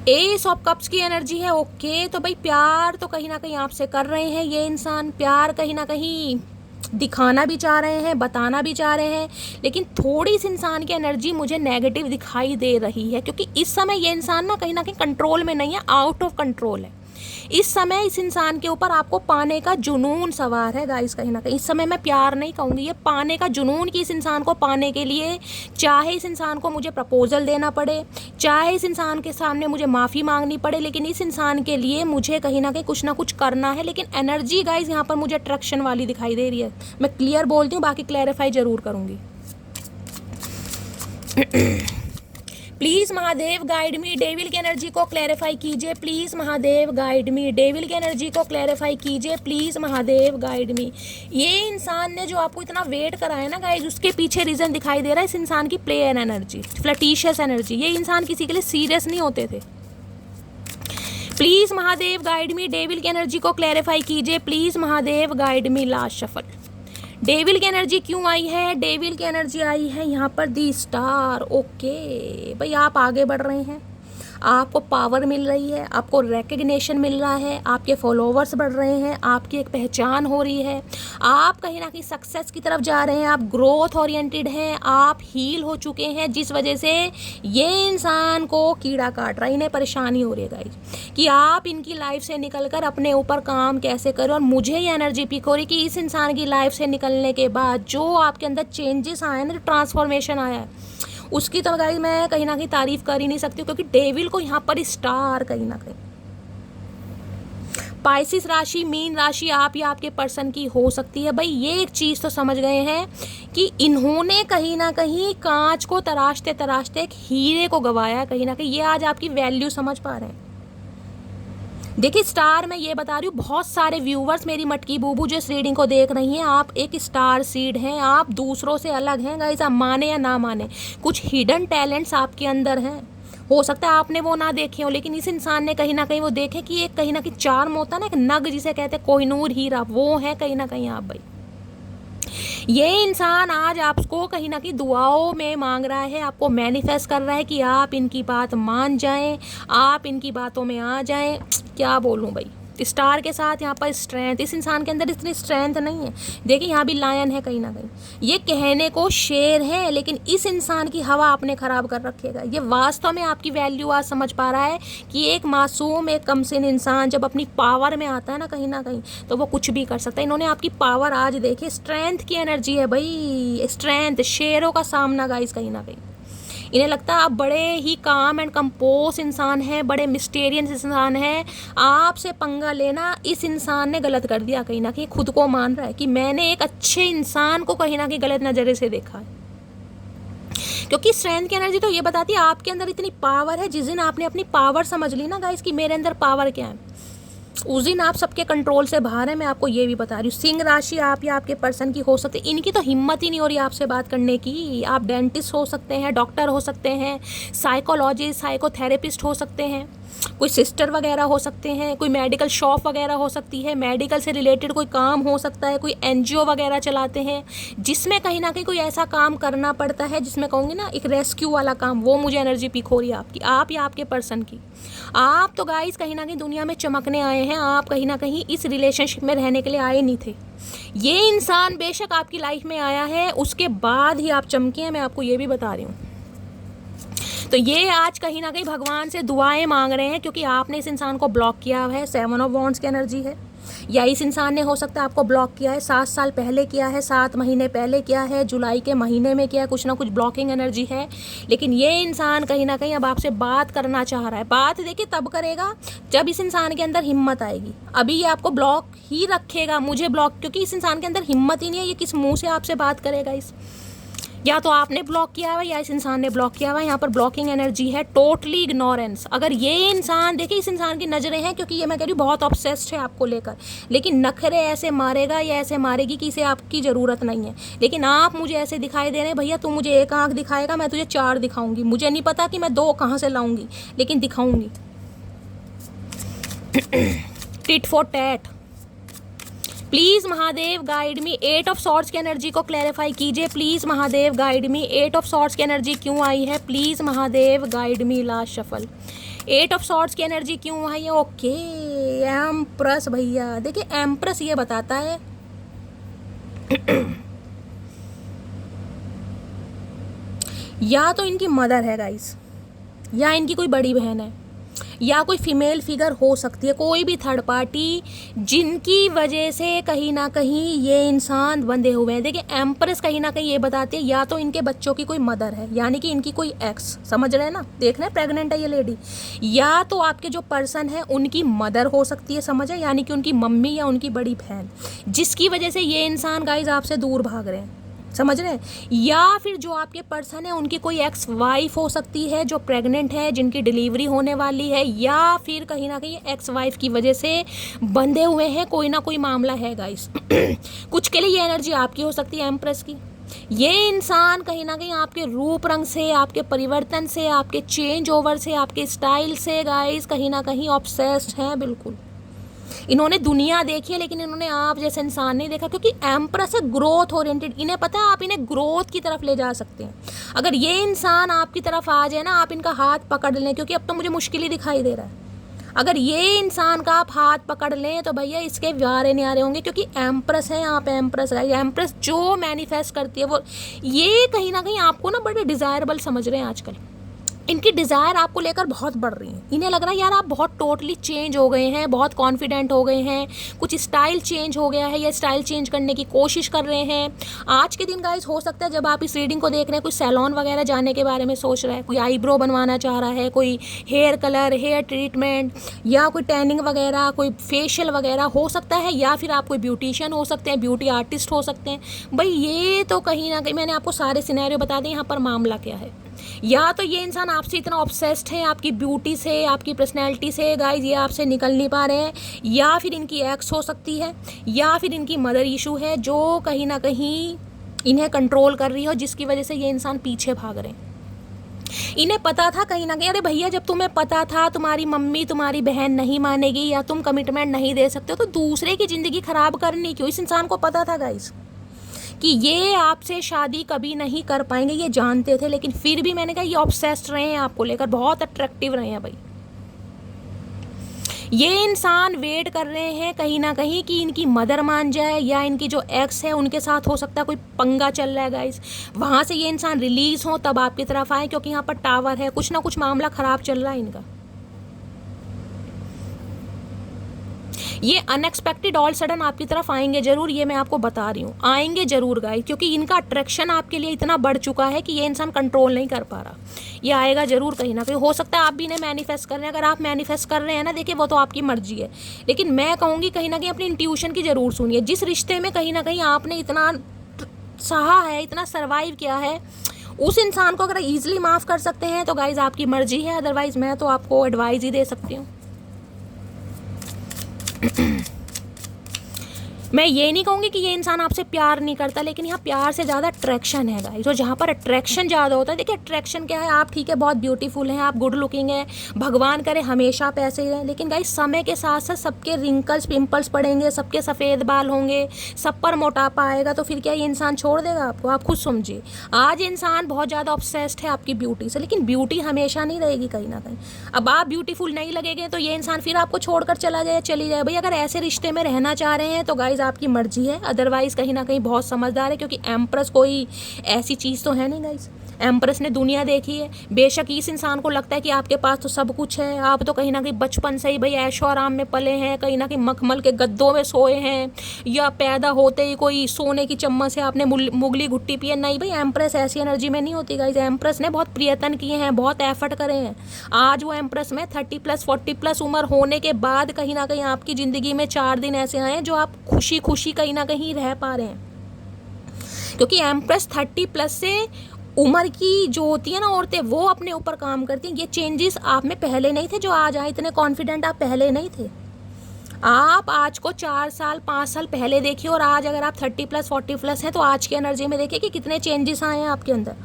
एस ऑफ कप्स की एनर्जी है। ओके तो भाई प्यार तो कहीं ना कहीं आपसे कर रहे हैं ये इंसान, प्यार कहीं ना कहीं दिखाना भी चाह रहे हैं, बताना भी चाह रहे हैं, लेकिन थोड़ी इस इंसान की एनर्जी मुझे नेगेटिव दिखाई दे रही है, क्योंकि इस समय ये इंसान ना कहीं कंट्रोल में नहीं है, आउट ऑफ कंट्रोल है। इस समय इस इंसान के ऊपर आपको पाने का जुनून सवार है गाइस कहीं ना कहीं। इस समय मैं प्यार नहीं कहूँगी, ये पाने का जुनून कि इस इंसान को पाने के लिए चाहे इस इंसान को मुझे प्रपोजल देना पड़े, चाहे इस इंसान के सामने मुझे माफ़ी मांगनी पड़े, लेकिन इस इंसान के लिए मुझे कहीं ना कहीं कुछ ना कुछ करना है। लेकिन एनर्जी गाइस यहाँ पर मुझे अट्रैक्शन वाली दिखाई दे रही है। मैं क्लियर बोलती हूँ, बाकी क्लैरिफाई ज़रूर करूँगी। Please Mahadev guide me, devil की एनर्जी को क्लैरिफाई कीजिए please Mahadev guide me, devil की एनर्जी को क्लैरिफाई कीजिए प्लीज़ महादेव गाइड मी। ये इंसान ने जो आपको इतना वेट कराया ना गाइज, उसके पीछे रीज़न दिखाई दे रहा है इस इंसान की प्लेयर एनर्जी, फ्लटीशियस एनर्जी। ये इंसान किसी के लिए सीरियस नहीं होते थे। Please Mahadev guide me, devil की एनर्जी को क्लैरिफाई कीजिए please Mahadev guide me. Last shuffle, devil की एनर्जी क्यों आई है? डेविल की एनर्जी आई है यहाँ पर दी स्टार। ओके भाई आप आगे बढ़ रहे हैं, आपको पावर मिल रही है, आपको रिकग्निशन मिल रहा है, आपके फॉलोवर्स बढ़ रहे हैं, आपकी एक पहचान हो रही है, आप कहीं ना कहीं सक्सेस की तरफ जा रहे हैं, आप ग्रोथ ओरिएंटेड हैं, आप हील हो चुके हैं, जिस वजह से ये इंसान को कीड़ा काट रहा है, इन्हें परेशानी हो रही है गाइस कि आप इनकी लाइफ से निकलकर अपने ऊपर काम कैसे करें। और मुझे ये एनर्जी पिक हो रही कि इस इंसान की लाइफ से निकलने के बाद जो आपके अंदर चेंजेस आए ना, जो ट्रांसफॉर्मेशन आया है, उसकी तो गाइस मैं कहीं ना कहीं तारीफ कर ही नहीं सकती हूँ, क्योंकि डेविल को यहाँ पर स्टार कहीं ना कहीं। पाइसिस राशि, मीन राशि आप या आपके पर्सन की हो सकती है। भाई ये एक चीज़ तो समझ गए हैं कि इन्होंने कहीं ना कहीं कांच को तराशते तराशते एक हीरे को गवाया कहीं ना कहीं। ये आज आपकी वैल्यू समझ पा रहे हैं। देखिए स्टार, मैं ये बता रही हूँ, बहुत सारे व्यूवर्स मेरी मटकी बूबू जो इस रीडिंग को देख रही हैं, आप एक स्टार सीड हैं, आप दूसरों से अलग हैं गाइस। आप माने या ना माने, कुछ हिडन टैलेंट्स आपके अंदर हैं। हो सकता है आपने वो ना देखे हो, लेकिन इस इंसान ने कहीं ना कहीं वो देखे कि एक कहीं ना कहीं चार्म होता है ना, एक नग जिसे कहते हैं कोहिनूर हीरा, वो है कहीं ना कहीं आप। भाई ये इंसान आज आपको कहीं ना कहीं दुआओं में मांग रहा है, आपको मैनिफेस्ट कर रहा है कि आप इनकी बात मान जाएं, आप इनकी बातों में आ जाएं। क्या बोलूं भाई, स्टार के साथ यहाँ पर स्ट्रेंथ, इस इंसान के अंदर इतनी स्ट्रेंथ नहीं है। देखिए यहाँ भी लायन है कहीं ना कहीं। ये कहने को शेर है, लेकिन इस इंसान की हवा आपने ख़राब कर रखेगा। ये वास्तव में आपकी वैल्यू आज समझ पा रहा है कि एक मासूम, एक कमसिन इंसान जब अपनी पावर में आता है ना कहीं तो वो कुछ भी कर सकता है। इन्होंने आपकी पावर आज देखी, स्ट्रेंथ की एनर्जी है भाई, स्ट्रेंथ, शेरों का सामना गाइस कहीं ना कहीं। इन्हें लगता है आप बड़े ही काम एंड कंपोज इंसान हैं, बड़े मिस्टीरियस इंसान हैं। आपसे पंगा लेना इस इंसान ने गलत कर दिया कहीं ना कहीं। खुद को मान रहा है कि मैंने एक अच्छे इंसान को कहीं ना कहीं गलत नज़रिए से देखा है, क्योंकि स्ट्रेंथ की एनर्जी तो ये बताती है आपके अंदर इतनी पावर है। जिस दिन आपने अपनी पावर समझ ली ना गाइस कि मेरे अंदर पावर क्या है, उस दिन आप सबके कंट्रोल से बाहर है। मैं आपको ये भी बता रही हूँ। सिंह राशि आप या आपके पर्सन की हो सकती है। इनकी तो हिम्मत ही नहीं हो रही आपसे बात करने की। आप डेंटिस्ट हो सकते हैं, डॉक्टर हो सकते हैं, साइकोलॉजिस्ट, साइकोथेरेपिस्ट हो सकते हैं, कोई सिस्टर वगैरह हो सकते हैं, कोई मेडिकल शॉप वगैरह हो सकती है, मेडिकल से रिलेटेड कोई काम हो सकता है, कोई एनजीओ वगैरह चलाते हैं जिसमें कहीं ना कहीं कोई ऐसा काम करना पड़ता है जिसमें कहूँगी ना एक रेस्क्यू वाला काम। वो मुझे एनर्जी पीक हो रही है आपकी, आप या आपके पर्सन की। आप तो गाइस कहीं ना कहीं दुनिया में चमकने आए हैं, आप कहीं ना कहीं इस रिलेशनशिप में रहने के लिए आए नहीं थे। ये इंसान बेशक आपकी लाइफ में आया है, उसके बाद ही आप चमके हैं, मैं आपको ये भी बता रही हूँ। तो ये आज कहीं ना कहीं भगवान से दुआएं मांग रहे हैं, क्योंकि आपने इस इंसान को ब्लॉक किया है। 7 ऑफ वॉन्ड्स की एनर्जी है, या इस इंसान ने हो सकता है आपको ब्लॉक किया है, 7 साल पहले किया है, 7 महीने पहले किया है, जुलाई के महीने में किया है, कुछ ना कुछ ब्लॉकिंग एनर्जी है। लेकिन ये इंसान कहीं ना कहीं अब आपसे बात करना चाह रहा है। बात देखिए तब करेगा जब इस इंसान के अंदर हिम्मत आएगी। अभी ये आपको ब्लॉक ही रखेगा, मुझे ब्लॉक, क्योंकि इस इंसान के अंदर हिम्मत ही नहीं है। ये किस मुँह से आपसे बात करेगा? इस या तो आपने ब्लॉक किया हुआ या इस इंसान ने ब्लॉक किया हुआ। यहाँ पर ब्लॉकिंग एनर्जी है, टोटली इग्नोरेंस। अगर ये इंसान, देखिए इस इंसान की नज़रें हैं, क्योंकि ये मैं कह रही हूँ बहुत ऑब्सेस्ड है आपको लेकर, लेकिन नखरे ऐसे मारेगा या ऐसे मारेगी कि इसे आपकी ज़रूरत नहीं है। लेकिन आप मुझे ऐसे दिखाई दे रहे हैं, भैया तू मुझे एक आँख दिखाएगा, मैं तुझे 4 दिखाऊंगी। मुझे नहीं पता कि मैं 2 कहाँ से लाऊंगी, लेकिन दिखाऊंगी। Tit for tat. Please Mahadev guide me. 8 of swords की एनर्जी को क्लैरिफाई कीजिए please Mahadev guide me. 8 of swords की एनर्जी क्यों आई है? Please Mahadev guide me. Last shuffle. 8 of swords की एनर्जी क्यों आई है? ओके, एम्प्रेस भैया। देखिए एम्प्रेस ये बताता है या तो इनकी मदर है गाइस, या इनकी कोई बड़ी बहन है, या कोई फीमेल फिगर हो सकती है, कोई भी थर्ड पार्टी जिनकी वजह से कहीं ना कहीं ये इंसान बंधे हुए हैं। देखिए एम्प्रेस कहीं ना कहीं ये बताती है या तो इनके बच्चों की कोई मदर है, यानी कि इनकी कोई एक्स, समझ रहे हैं ना, देख रहे हैं प्रेग्नेंट है ये लेडी, या तो आपके जो पर्सन है उनकी मदर हो सकती है, समझ है, यानी कि उनकी मम्मी या उनकी बड़ी बहन, जिसकी वजह से ये इंसान गाइज आपसे दूर भाग रहे हैं, समझ रहे हैं। या फिर जो आपके पर्सन है उनकी कोई एक्स वाइफ हो सकती है जो प्रेग्नेंट है, जिनकी डिलीवरी होने वाली है, या फिर कहीं ना कहीं एक्स वाइफ की वजह से बंधे हुए हैं, कोई ना कोई मामला है गाइस। कुछ के लिए ये एनर्जी आपकी हो सकती है एम्प्रेस की। ये इंसान कहीं ना कहीं आपके रूप रंग से, आपके परिवर्तन से, आपके चेंज ओवर से, आपके स्टाइल से गाइस कहीं ना कहीं ऑब्सेस्ड हैं। बिल्कुल इन्होंने दुनिया देखी है, लेकिन इन्होंने आप जैसे इंसान नहीं देखा, क्योंकि एम्प्रेस है ग्रोथ ओरिएंटेड। इन्हें पता है आप इन्हें ग्रोथ की तरफ ले जा सकते हैं। अगर ये इंसान आपकी तरफ आ जाए ना, आप इनका हाथ पकड़ लें, क्योंकि अब तो मुझे मुश्किल ही दिखाई दे रहा है। अगर ये इंसान का आप हाथ पकड़ लें तो भैया इसके व्यारे न्यारे होंगे, क्योंकि एम्प्रेस है आप। एम्प्रेस है, एम्प्रेस जो मैनिफेस्ट करती है वो, ये कहीं ना कहीं आपको ना बड़े डिज़ायरेबल समझ रहे हैं आजकल। इनकी डिज़ायर आपको लेकर बहुत बढ़ रही है। इन्हें लग रहा है यार आप बहुत टोटली चेंज हो गए हैं, बहुत कॉन्फिडेंट हो गए हैं, कुछ स्टाइल चेंज हो गया है या स्टाइल चेंज करने की कोशिश कर रहे हैं। आज के दिन गाइस हो सकता है जब आप इस रीडिंग को देख रहे हैं कोई सैलून वगैरह जाने के बारे में सोच रहा है, कोई आईब्रो बनवाना चाह रहा है, कोई हेयर कलर, हेयर ट्रीटमेंट या कोई टैनिंग वगैरह, कोई फेशियल वगैरह हो सकता है, या फिर आप कोई ब्यूटिशियन हो सकते हैं, ब्यूटी आर्टिस्ट हो सकते हैं। भाई ये तो कहीं ना कहीं मैंने आपको सारे सिनेरियो बता दें यहाँ पर मामला क्या है। या तो ये इंसान आपसे इतना ऑब्सेस्ड है, आपकी ब्यूटी से, आपकी पर्सनैलिटी से गाइज, ये आपसे निकल नहीं पा रहे हैं, या फिर इनकी एक्स हो सकती है, या फिर इनकी मदर इशू है जो कहीं ना कहीं इन्हें कंट्रोल कर रही हो, जिसकी वजह से ये इंसान पीछे भाग रहे हैं। इन्हें पता था कहीं ना कहीं, अरे भैया जब तुम्हें पता था तुम्हारी मम्मी तुम्हारी बहन नहीं मानेगी या तुम कमिटमेंट नहीं दे सकते हो तो दूसरे की ज़िंदगी ख़राब करनी क्यों। इस इंसान को पता था गाइज कि ये आपसे शादी कभी नहीं कर पाएंगे, ये जानते थे, लेकिन फिर भी मैंने कहा ये ऑब्सेस्ड रहे हैं आपको लेकर, बहुत अट्रैक्टिव रहे हैं भाई। ये इंसान वेट कर रहे हैं कहीं ना कहीं कि इनकी मदर मान जाए या इनकी जो एक्स है उनके साथ हो सकता है कोई पंगा चल रहा है गाइस, वहाँ से ये इंसान रिलीज हो तब आपकी तरफ आए, क्योंकि यहाँ पर टावर है, कुछ ना कुछ मामला ख़राब चल रहा है इनका। ये अनएक्सपेक्टेड ऑल सडन आपकी तरफ आएंगे जरूर, ये मैं आपको बता रही हूँ, आएंगे जरूर गाइस, क्योंकि इनका अट्रैक्शन आपके लिए इतना बढ़ चुका है कि ये इंसान कंट्रोल नहीं कर पा रहा। ये आएगा जरूर कहीं ना कहीं। हो सकता है आप भी इन्हें मैनिफेस्ट कर रहे हैं, अगर आप मैनिफेस्ट कर रहे हैं ना, देखिए वो तो आपकी मर्जी है, लेकिन मैं कहूँगी कहीं ना कहीं अपनी इंट्यूशन की ज़रूर सुनिए। जिस रिश्ते में कहीं ना कहीं आपने इतना सहा है, इतना सर्वाइव किया है, उस इंसान को अगर ईजिली माफ़ कर सकते हैं तो गाइज आपकी मर्जी है, अदरवाइज़ मैं तो आपको एडवाइस ही दे सकती हूँ। मैं ये नहीं कहूँगी कि ये इंसान आपसे प्यार नहीं करता, लेकिन यहाँ प्यार से ज़्यादा अट्रैक्शन है गाइस। तो जहाँ पर अट्रैक्शन ज़्यादा होता है, देखिए अट्रैक्शन क्या है, आप ठीक है बहुत ब्यूटीफुल हैं, आप गुड लुकिंग हैं, भगवान करे हमेशा आप ऐसे ही रहें, लेकिन गाइस समय के साथ साथ सबके रिंकल्स पिंपल्स पड़ेंगे, सबके सफ़ेद बाल होंगे, सब पर मोटापा आएगा, तो फिर क्या ये इंसान छोड़ देगा आपको? आप खुद समझिए। आज इंसान बहुत ज़्यादा ऑब्सेस्ड है आपकी ब्यूटी से, लेकिन ब्यूटी हमेशा नहीं रहेगी कहीं ना कहीं। अब आप ब्यूटीफुल नहीं लगेंगे तो ये इंसान फिर आपको छोड़कर चला जाए, चली जाए। भाई अगर ऐसे रिश्ते में रहना चाह रहे हैं तो गाइस आपकी मर्जी है, अदरवाइज कहीं ना कहीं बहुत समझदार है, क्योंकि एम्प्रेस कोई ऐसी चीज़ तो है नहीं गाइस। एम्प्रेस ने दुनिया देखी है। बेशक इस इंसान को लगता है कि आपके पास तो सब कुछ है, आप तो कहीं ना कहीं बचपन से ही भाई ऐशो आराम में पले हैं, कहीं ना कहीं मखमल के गद्दों में सोए हैं, या पैदा होते ही कोई सोने की चम्मच से आपने मुगली घुट्टी पी है। नहीं भाई, एम्प्रेस ऐसी एनर्जी में नहीं होती गाइस। एम्प्रेस ने बहुत प्रयत्न किए हैं, बहुत एफर्ट करे हैं। आज वो एम्प्रेस में 30+ 40+ उम्र होने के बाद कहीं ना कहीं आपकी ज़िंदगी में 4 दिन ऐसे आए हैं जो आप खुशी खुशी कहीं ना कहीं रह पा रहे हैं, क्योंकि एम्प्रेस 30+ से उम्र की जो होती है ना औरतें, वो अपने ऊपर काम करती हैं। ये चेंजेस आप में पहले नहीं थे जो आज आए, इतने कॉन्फिडेंट आप पहले नहीं थे। आप आज को 4 साल 5 साल पहले देखिए और आज अगर आप 30+ 40+ हैं तो आज की एनर्जी में देखिए कि कितने चेंजेस आए हैं आपके अंदर।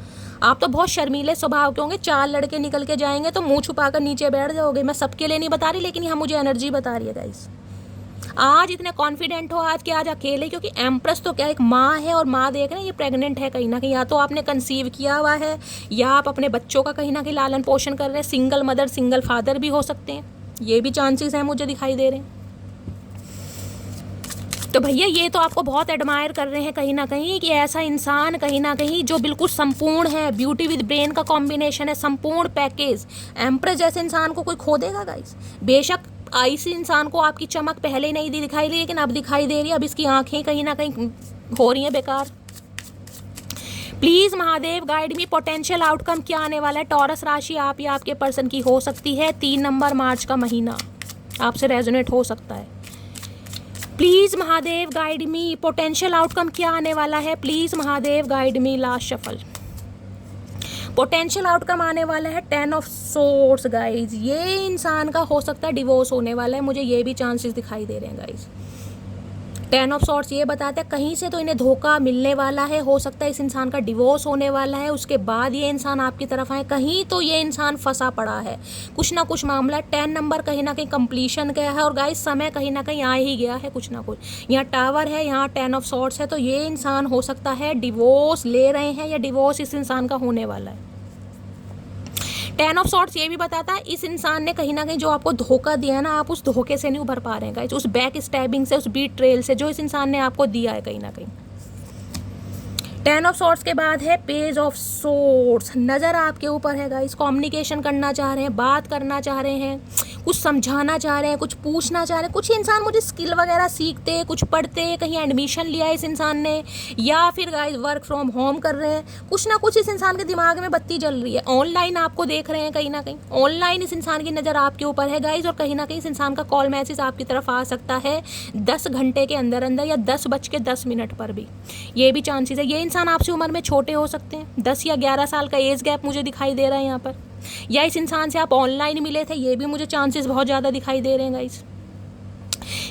आप तो बहुत शर्मीले स्वभाव के होंगे, 4 लड़के निकल के जाएंगे तो मुंह छुपाकर नीचे बैठ जाओगे। मैं सबके लिए नहीं बता रही, लेकिन यहाँ मुझे एनर्जी बता रही है गाइस। आज इतने कॉन्फिडेंट हो आज के, आज अकेले, क्योंकि एम्प्रेस तो क्या एक माँ है, और माँ देख रहे हैं ये प्रेग्नेंट है कहीं ना कहीं, या तो आपने कंसीव किया हुआ है या आप अपने बच्चों का कहीं ना कहीं लालन पोषण कर रहे हैं। सिंगल मदर सिंगल फादर भी हो सकते हैं, ये भी चांसेस हैं मुझे दिखाई दे रहे हैं। तो भैया ये तो आपको बहुत एडमायर कर रहे हैं कहीं ना कहीं कि ऐसा इंसान कहीं ना कहीं जो बिल्कुल संपूर्ण है, ब्यूटी विद ब्रेन का कॉम्बिनेशन है, संपूर्ण पैकेज। एम्प्रेस जैसे इंसान को कोई खो देगा गाइस। बेशक इसी इंसान को आपकी चमक पहले नहीं दिखाई दी, लेकिन अब दिखाई दे रही है। अब इसकी आंखें कहीं ना कहीं हो रही हैं बेकार। Please Mahadev guide me, potential outcome क्या आने वाला है। टॉरस राशि आप या आपके पर्सन की हो सकती है। 3 नंबर मार्च का महीना आपसे रेजोनेट हो सकता है। Please Mahadev guide me, potential outcome क्या आने वाला है। Please Mahadev guide me. Last shuffle, potential outcome आने वाला है 10 ऑफ सोर्स गाइज। ये इंसान का हो सकता है डिवोर्स होने वाला है, मुझे ये भी चांसेस दिखाई दे रहे हैं गाइज। 10 ऑफ सोर्स ये बताता है कहीं से तो इन्हें धोखा मिलने वाला है, हो सकता है इस इंसान का डिवोर्स होने वाला है, उसके बाद ये इंसान आपकी तरफ आए। कहीं तो ये इंसान फंसा पड़ा है, कुछ ना कुछ मामला। 10 नंबर कहीं ना कहीं कंप्लीशन का है, और गाइस समय कहीं ना कहीं आ ही गया है कुछ ना कुछ। यहाँ टावर है, यहाँ 10 ऑफ सोर्स है, तो ये इंसान हो सकता है डिवोर्स ले रहे हैं या डिवोर्स इस इंसान का होने वाला है। 10 ऑफ सॉर्ट्स ये भी बताता है इस इंसान ने कहीं ना कहीं जो आपको धोखा दिया ना, आप उस धोखे से नहीं उभर पा रहे हैं गाइस, उस बैक स्टैबिंग से, उस बीट ट्रेल से जो इस इंसान ने आपको दिया है कहीं ना कहीं। 10 ऑफ सॉर्ड्स के बाद है पेज ऑफ सॉर्ड्स। नज़र आपके ऊपर है गाइस, कम्युनिकेशन करना चाह रहे हैं, बात करना चाह रहे हैं, कुछ समझाना चाह रहे हैं, कुछ पूछना चाह रहे हैं। कुछ इंसान मुझे स्किल वगैरह सीखते, कुछ पढ़ते, कहीं एडमिशन लिया है इस इंसान ने, या फिर गाइस वर्क फ्रॉम होम कर रहे हैं। कुछ ना कुछ इस इंसान के दिमाग में बत्ती जल रही है। ऑनलाइन आपको देख रहे हैं, कहीं ना कहीं ऑनलाइन इस इंसान की नज़र आपके ऊपर है गाइस, और कहीं ना कहीं इस इंसान का कॉल मैसेज आपकी तरफ आ सकता है 10 घंटे के अंदर अंदर, या 10:10 पर भी, ये भी चांसेस है। ये इंसान आपसे उम्र में छोटे हो सकते हैं, 10 या 11 साल का एज गैप मुझे दिखाई दे रहा है यहाँ पर। या इस इंसान से आप ऑनलाइन मिले थे, ये भी मुझे चांसेस बहुत ज़्यादा दिखाई दे रहे हैं गाइस।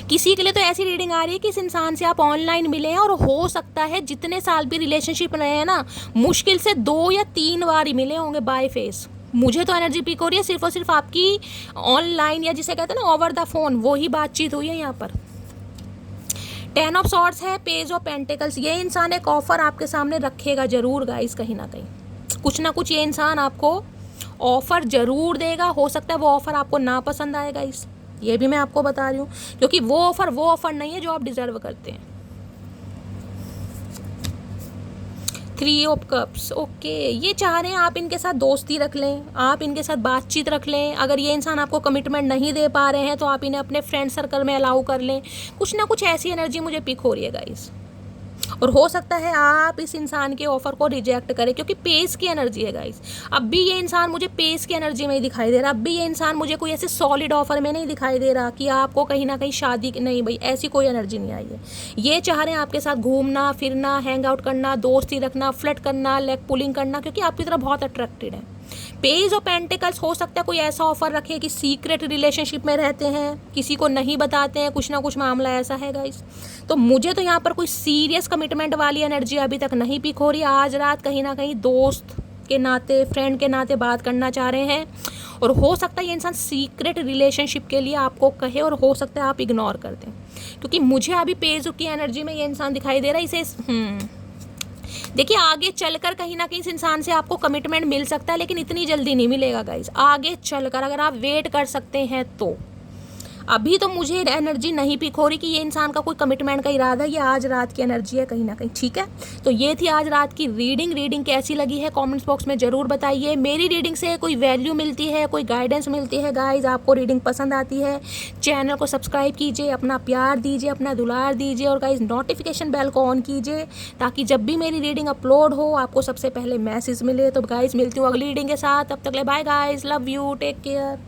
किसी के लिए तो ऐसी रीडिंग आ रही है कि इस इंसान से आप ऑनलाइन मिले हैं, और हो सकता है जितने साल भी रिलेशनशिप रहे हैं ना, मुश्किल से 2 या 3 बार ही मिले होंगे बाय फेस। मुझे तो एनर्जी पिक हो रही है सिर्फ और सिर्फ आपकी ऑनलाइन, या जिसे कहते हैं ना ओवर द फोन, वो ही बातचीत हुई है यहाँ पर। 10 ऑफ सॉर्ड्स है, पेज ऑफ पेंटिकल्स। ये इंसान एक ऑफर आपके सामने रखेगा जरूर गाइस, कहीं ना कहीं कुछ ना कुछ ये इंसान आपको ऑफर जरूर देगा। हो सकता है वो ऑफर आपको ना पसंद आए गाइस, ये भी मैं आपको बता रही हूँ, क्योंकि वो ऑफर नहीं है जो आप डिजर्व करते हैं। 3 ऑफ कप्स, ओके, ये चाह रहे हैं आप इनके साथ दोस्ती रख लें, आप इनके साथ बातचीत रख लें। अगर ये इंसान आपको कमिटमेंट नहीं दे पा रहे हैं तो आप इन्हें अपने फ्रेंड सर्कल में अलाउ कर लें। कुछ ना कुछ ऐसी एनर्जी मुझे पिक हो रही है गाइस, और हो सकता है आप इस इंसान के ऑफर को रिजेक्ट करें, क्योंकि पेस की एनर्जी है गाइस। अब भी ये इंसान मुझे पेस की एनर्जी में ही दिखाई दे रहा, अब भी ये इंसान मुझे कोई ऐसे सॉलिड ऑफर में नहीं दिखाई दे रहा कि आपको कहीं ना कहीं शादी नहीं, भाई ऐसी कोई एनर्जी नहीं आई है। ये चाह रहे हैं आपके साथ घूमना फिरना, हैंग आउट करना, दोस्ती रखना, फ्लर्ट करना, लेग पुलिंग करना, क्योंकि आपकी तरफ बहुत अट्रैक्टेड है। पेज ऑफ पेंटिकल्स, हो सकता है कोई ऐसा ऑफर रखे कि सीक्रेट रिलेशनशिप में रहते हैं, किसी को नहीं बताते हैं, कुछ ना कुछ मामला ऐसा है गाइस। तो मुझे तो यहाँ पर कोई सीरियस कमिटमेंट वाली एनर्जी अभी तक नहीं पिक हो रही। आज रात कहीं ना कहीं दोस्त के नाते, फ्रेंड के नाते बात करना चाह रहे हैं, और हो सकता है ये इंसान सीक्रेट रिलेशनशिप के लिए आपको कहे, और हो सकता है आप इग्नोर कर दें, क्योंकि मुझे अभी पेज की एनर्जी में ये इंसान दिखाई दे रहा है। इसे देखिए, आगे चलकर कहीं ना कहीं इस इंसान से आपको कमिटमेंट मिल सकता है, लेकिन इतनी जल्दी नहीं मिलेगा गाइस। आगे चलकर अगर आप वेट कर सकते हैं तो। अभी तो मुझे एनर्जी नहीं पिक हो रही कि ये इंसान का कोई कमिटमेंट का इरादा है, ये आज रात की एनर्जी है कहीं ना कहीं, ठीक है। तो ये थी आज रात की रीडिंग कैसी लगी है कमेंट्स बॉक्स में ज़रूर बताइए। मेरी रीडिंग से कोई वैल्यू मिलती है, कोई गाइडेंस मिलती है गाइज, आपको रीडिंग पसंद आती है, चैनल को सब्सक्राइब कीजिए, अपना प्यार दीजिए, अपना दुलार दीजिए, और गाइज नोटिफिकेशन बेल को ऑन कीजिए, ताकि जब भी मेरी रीडिंग अपलोड हो आपको सबसे पहले मैसेज मिले। तो गाइज मिलती हूँ अगली रीडिंग के साथ, तब तक ले bye guys, love you, take care.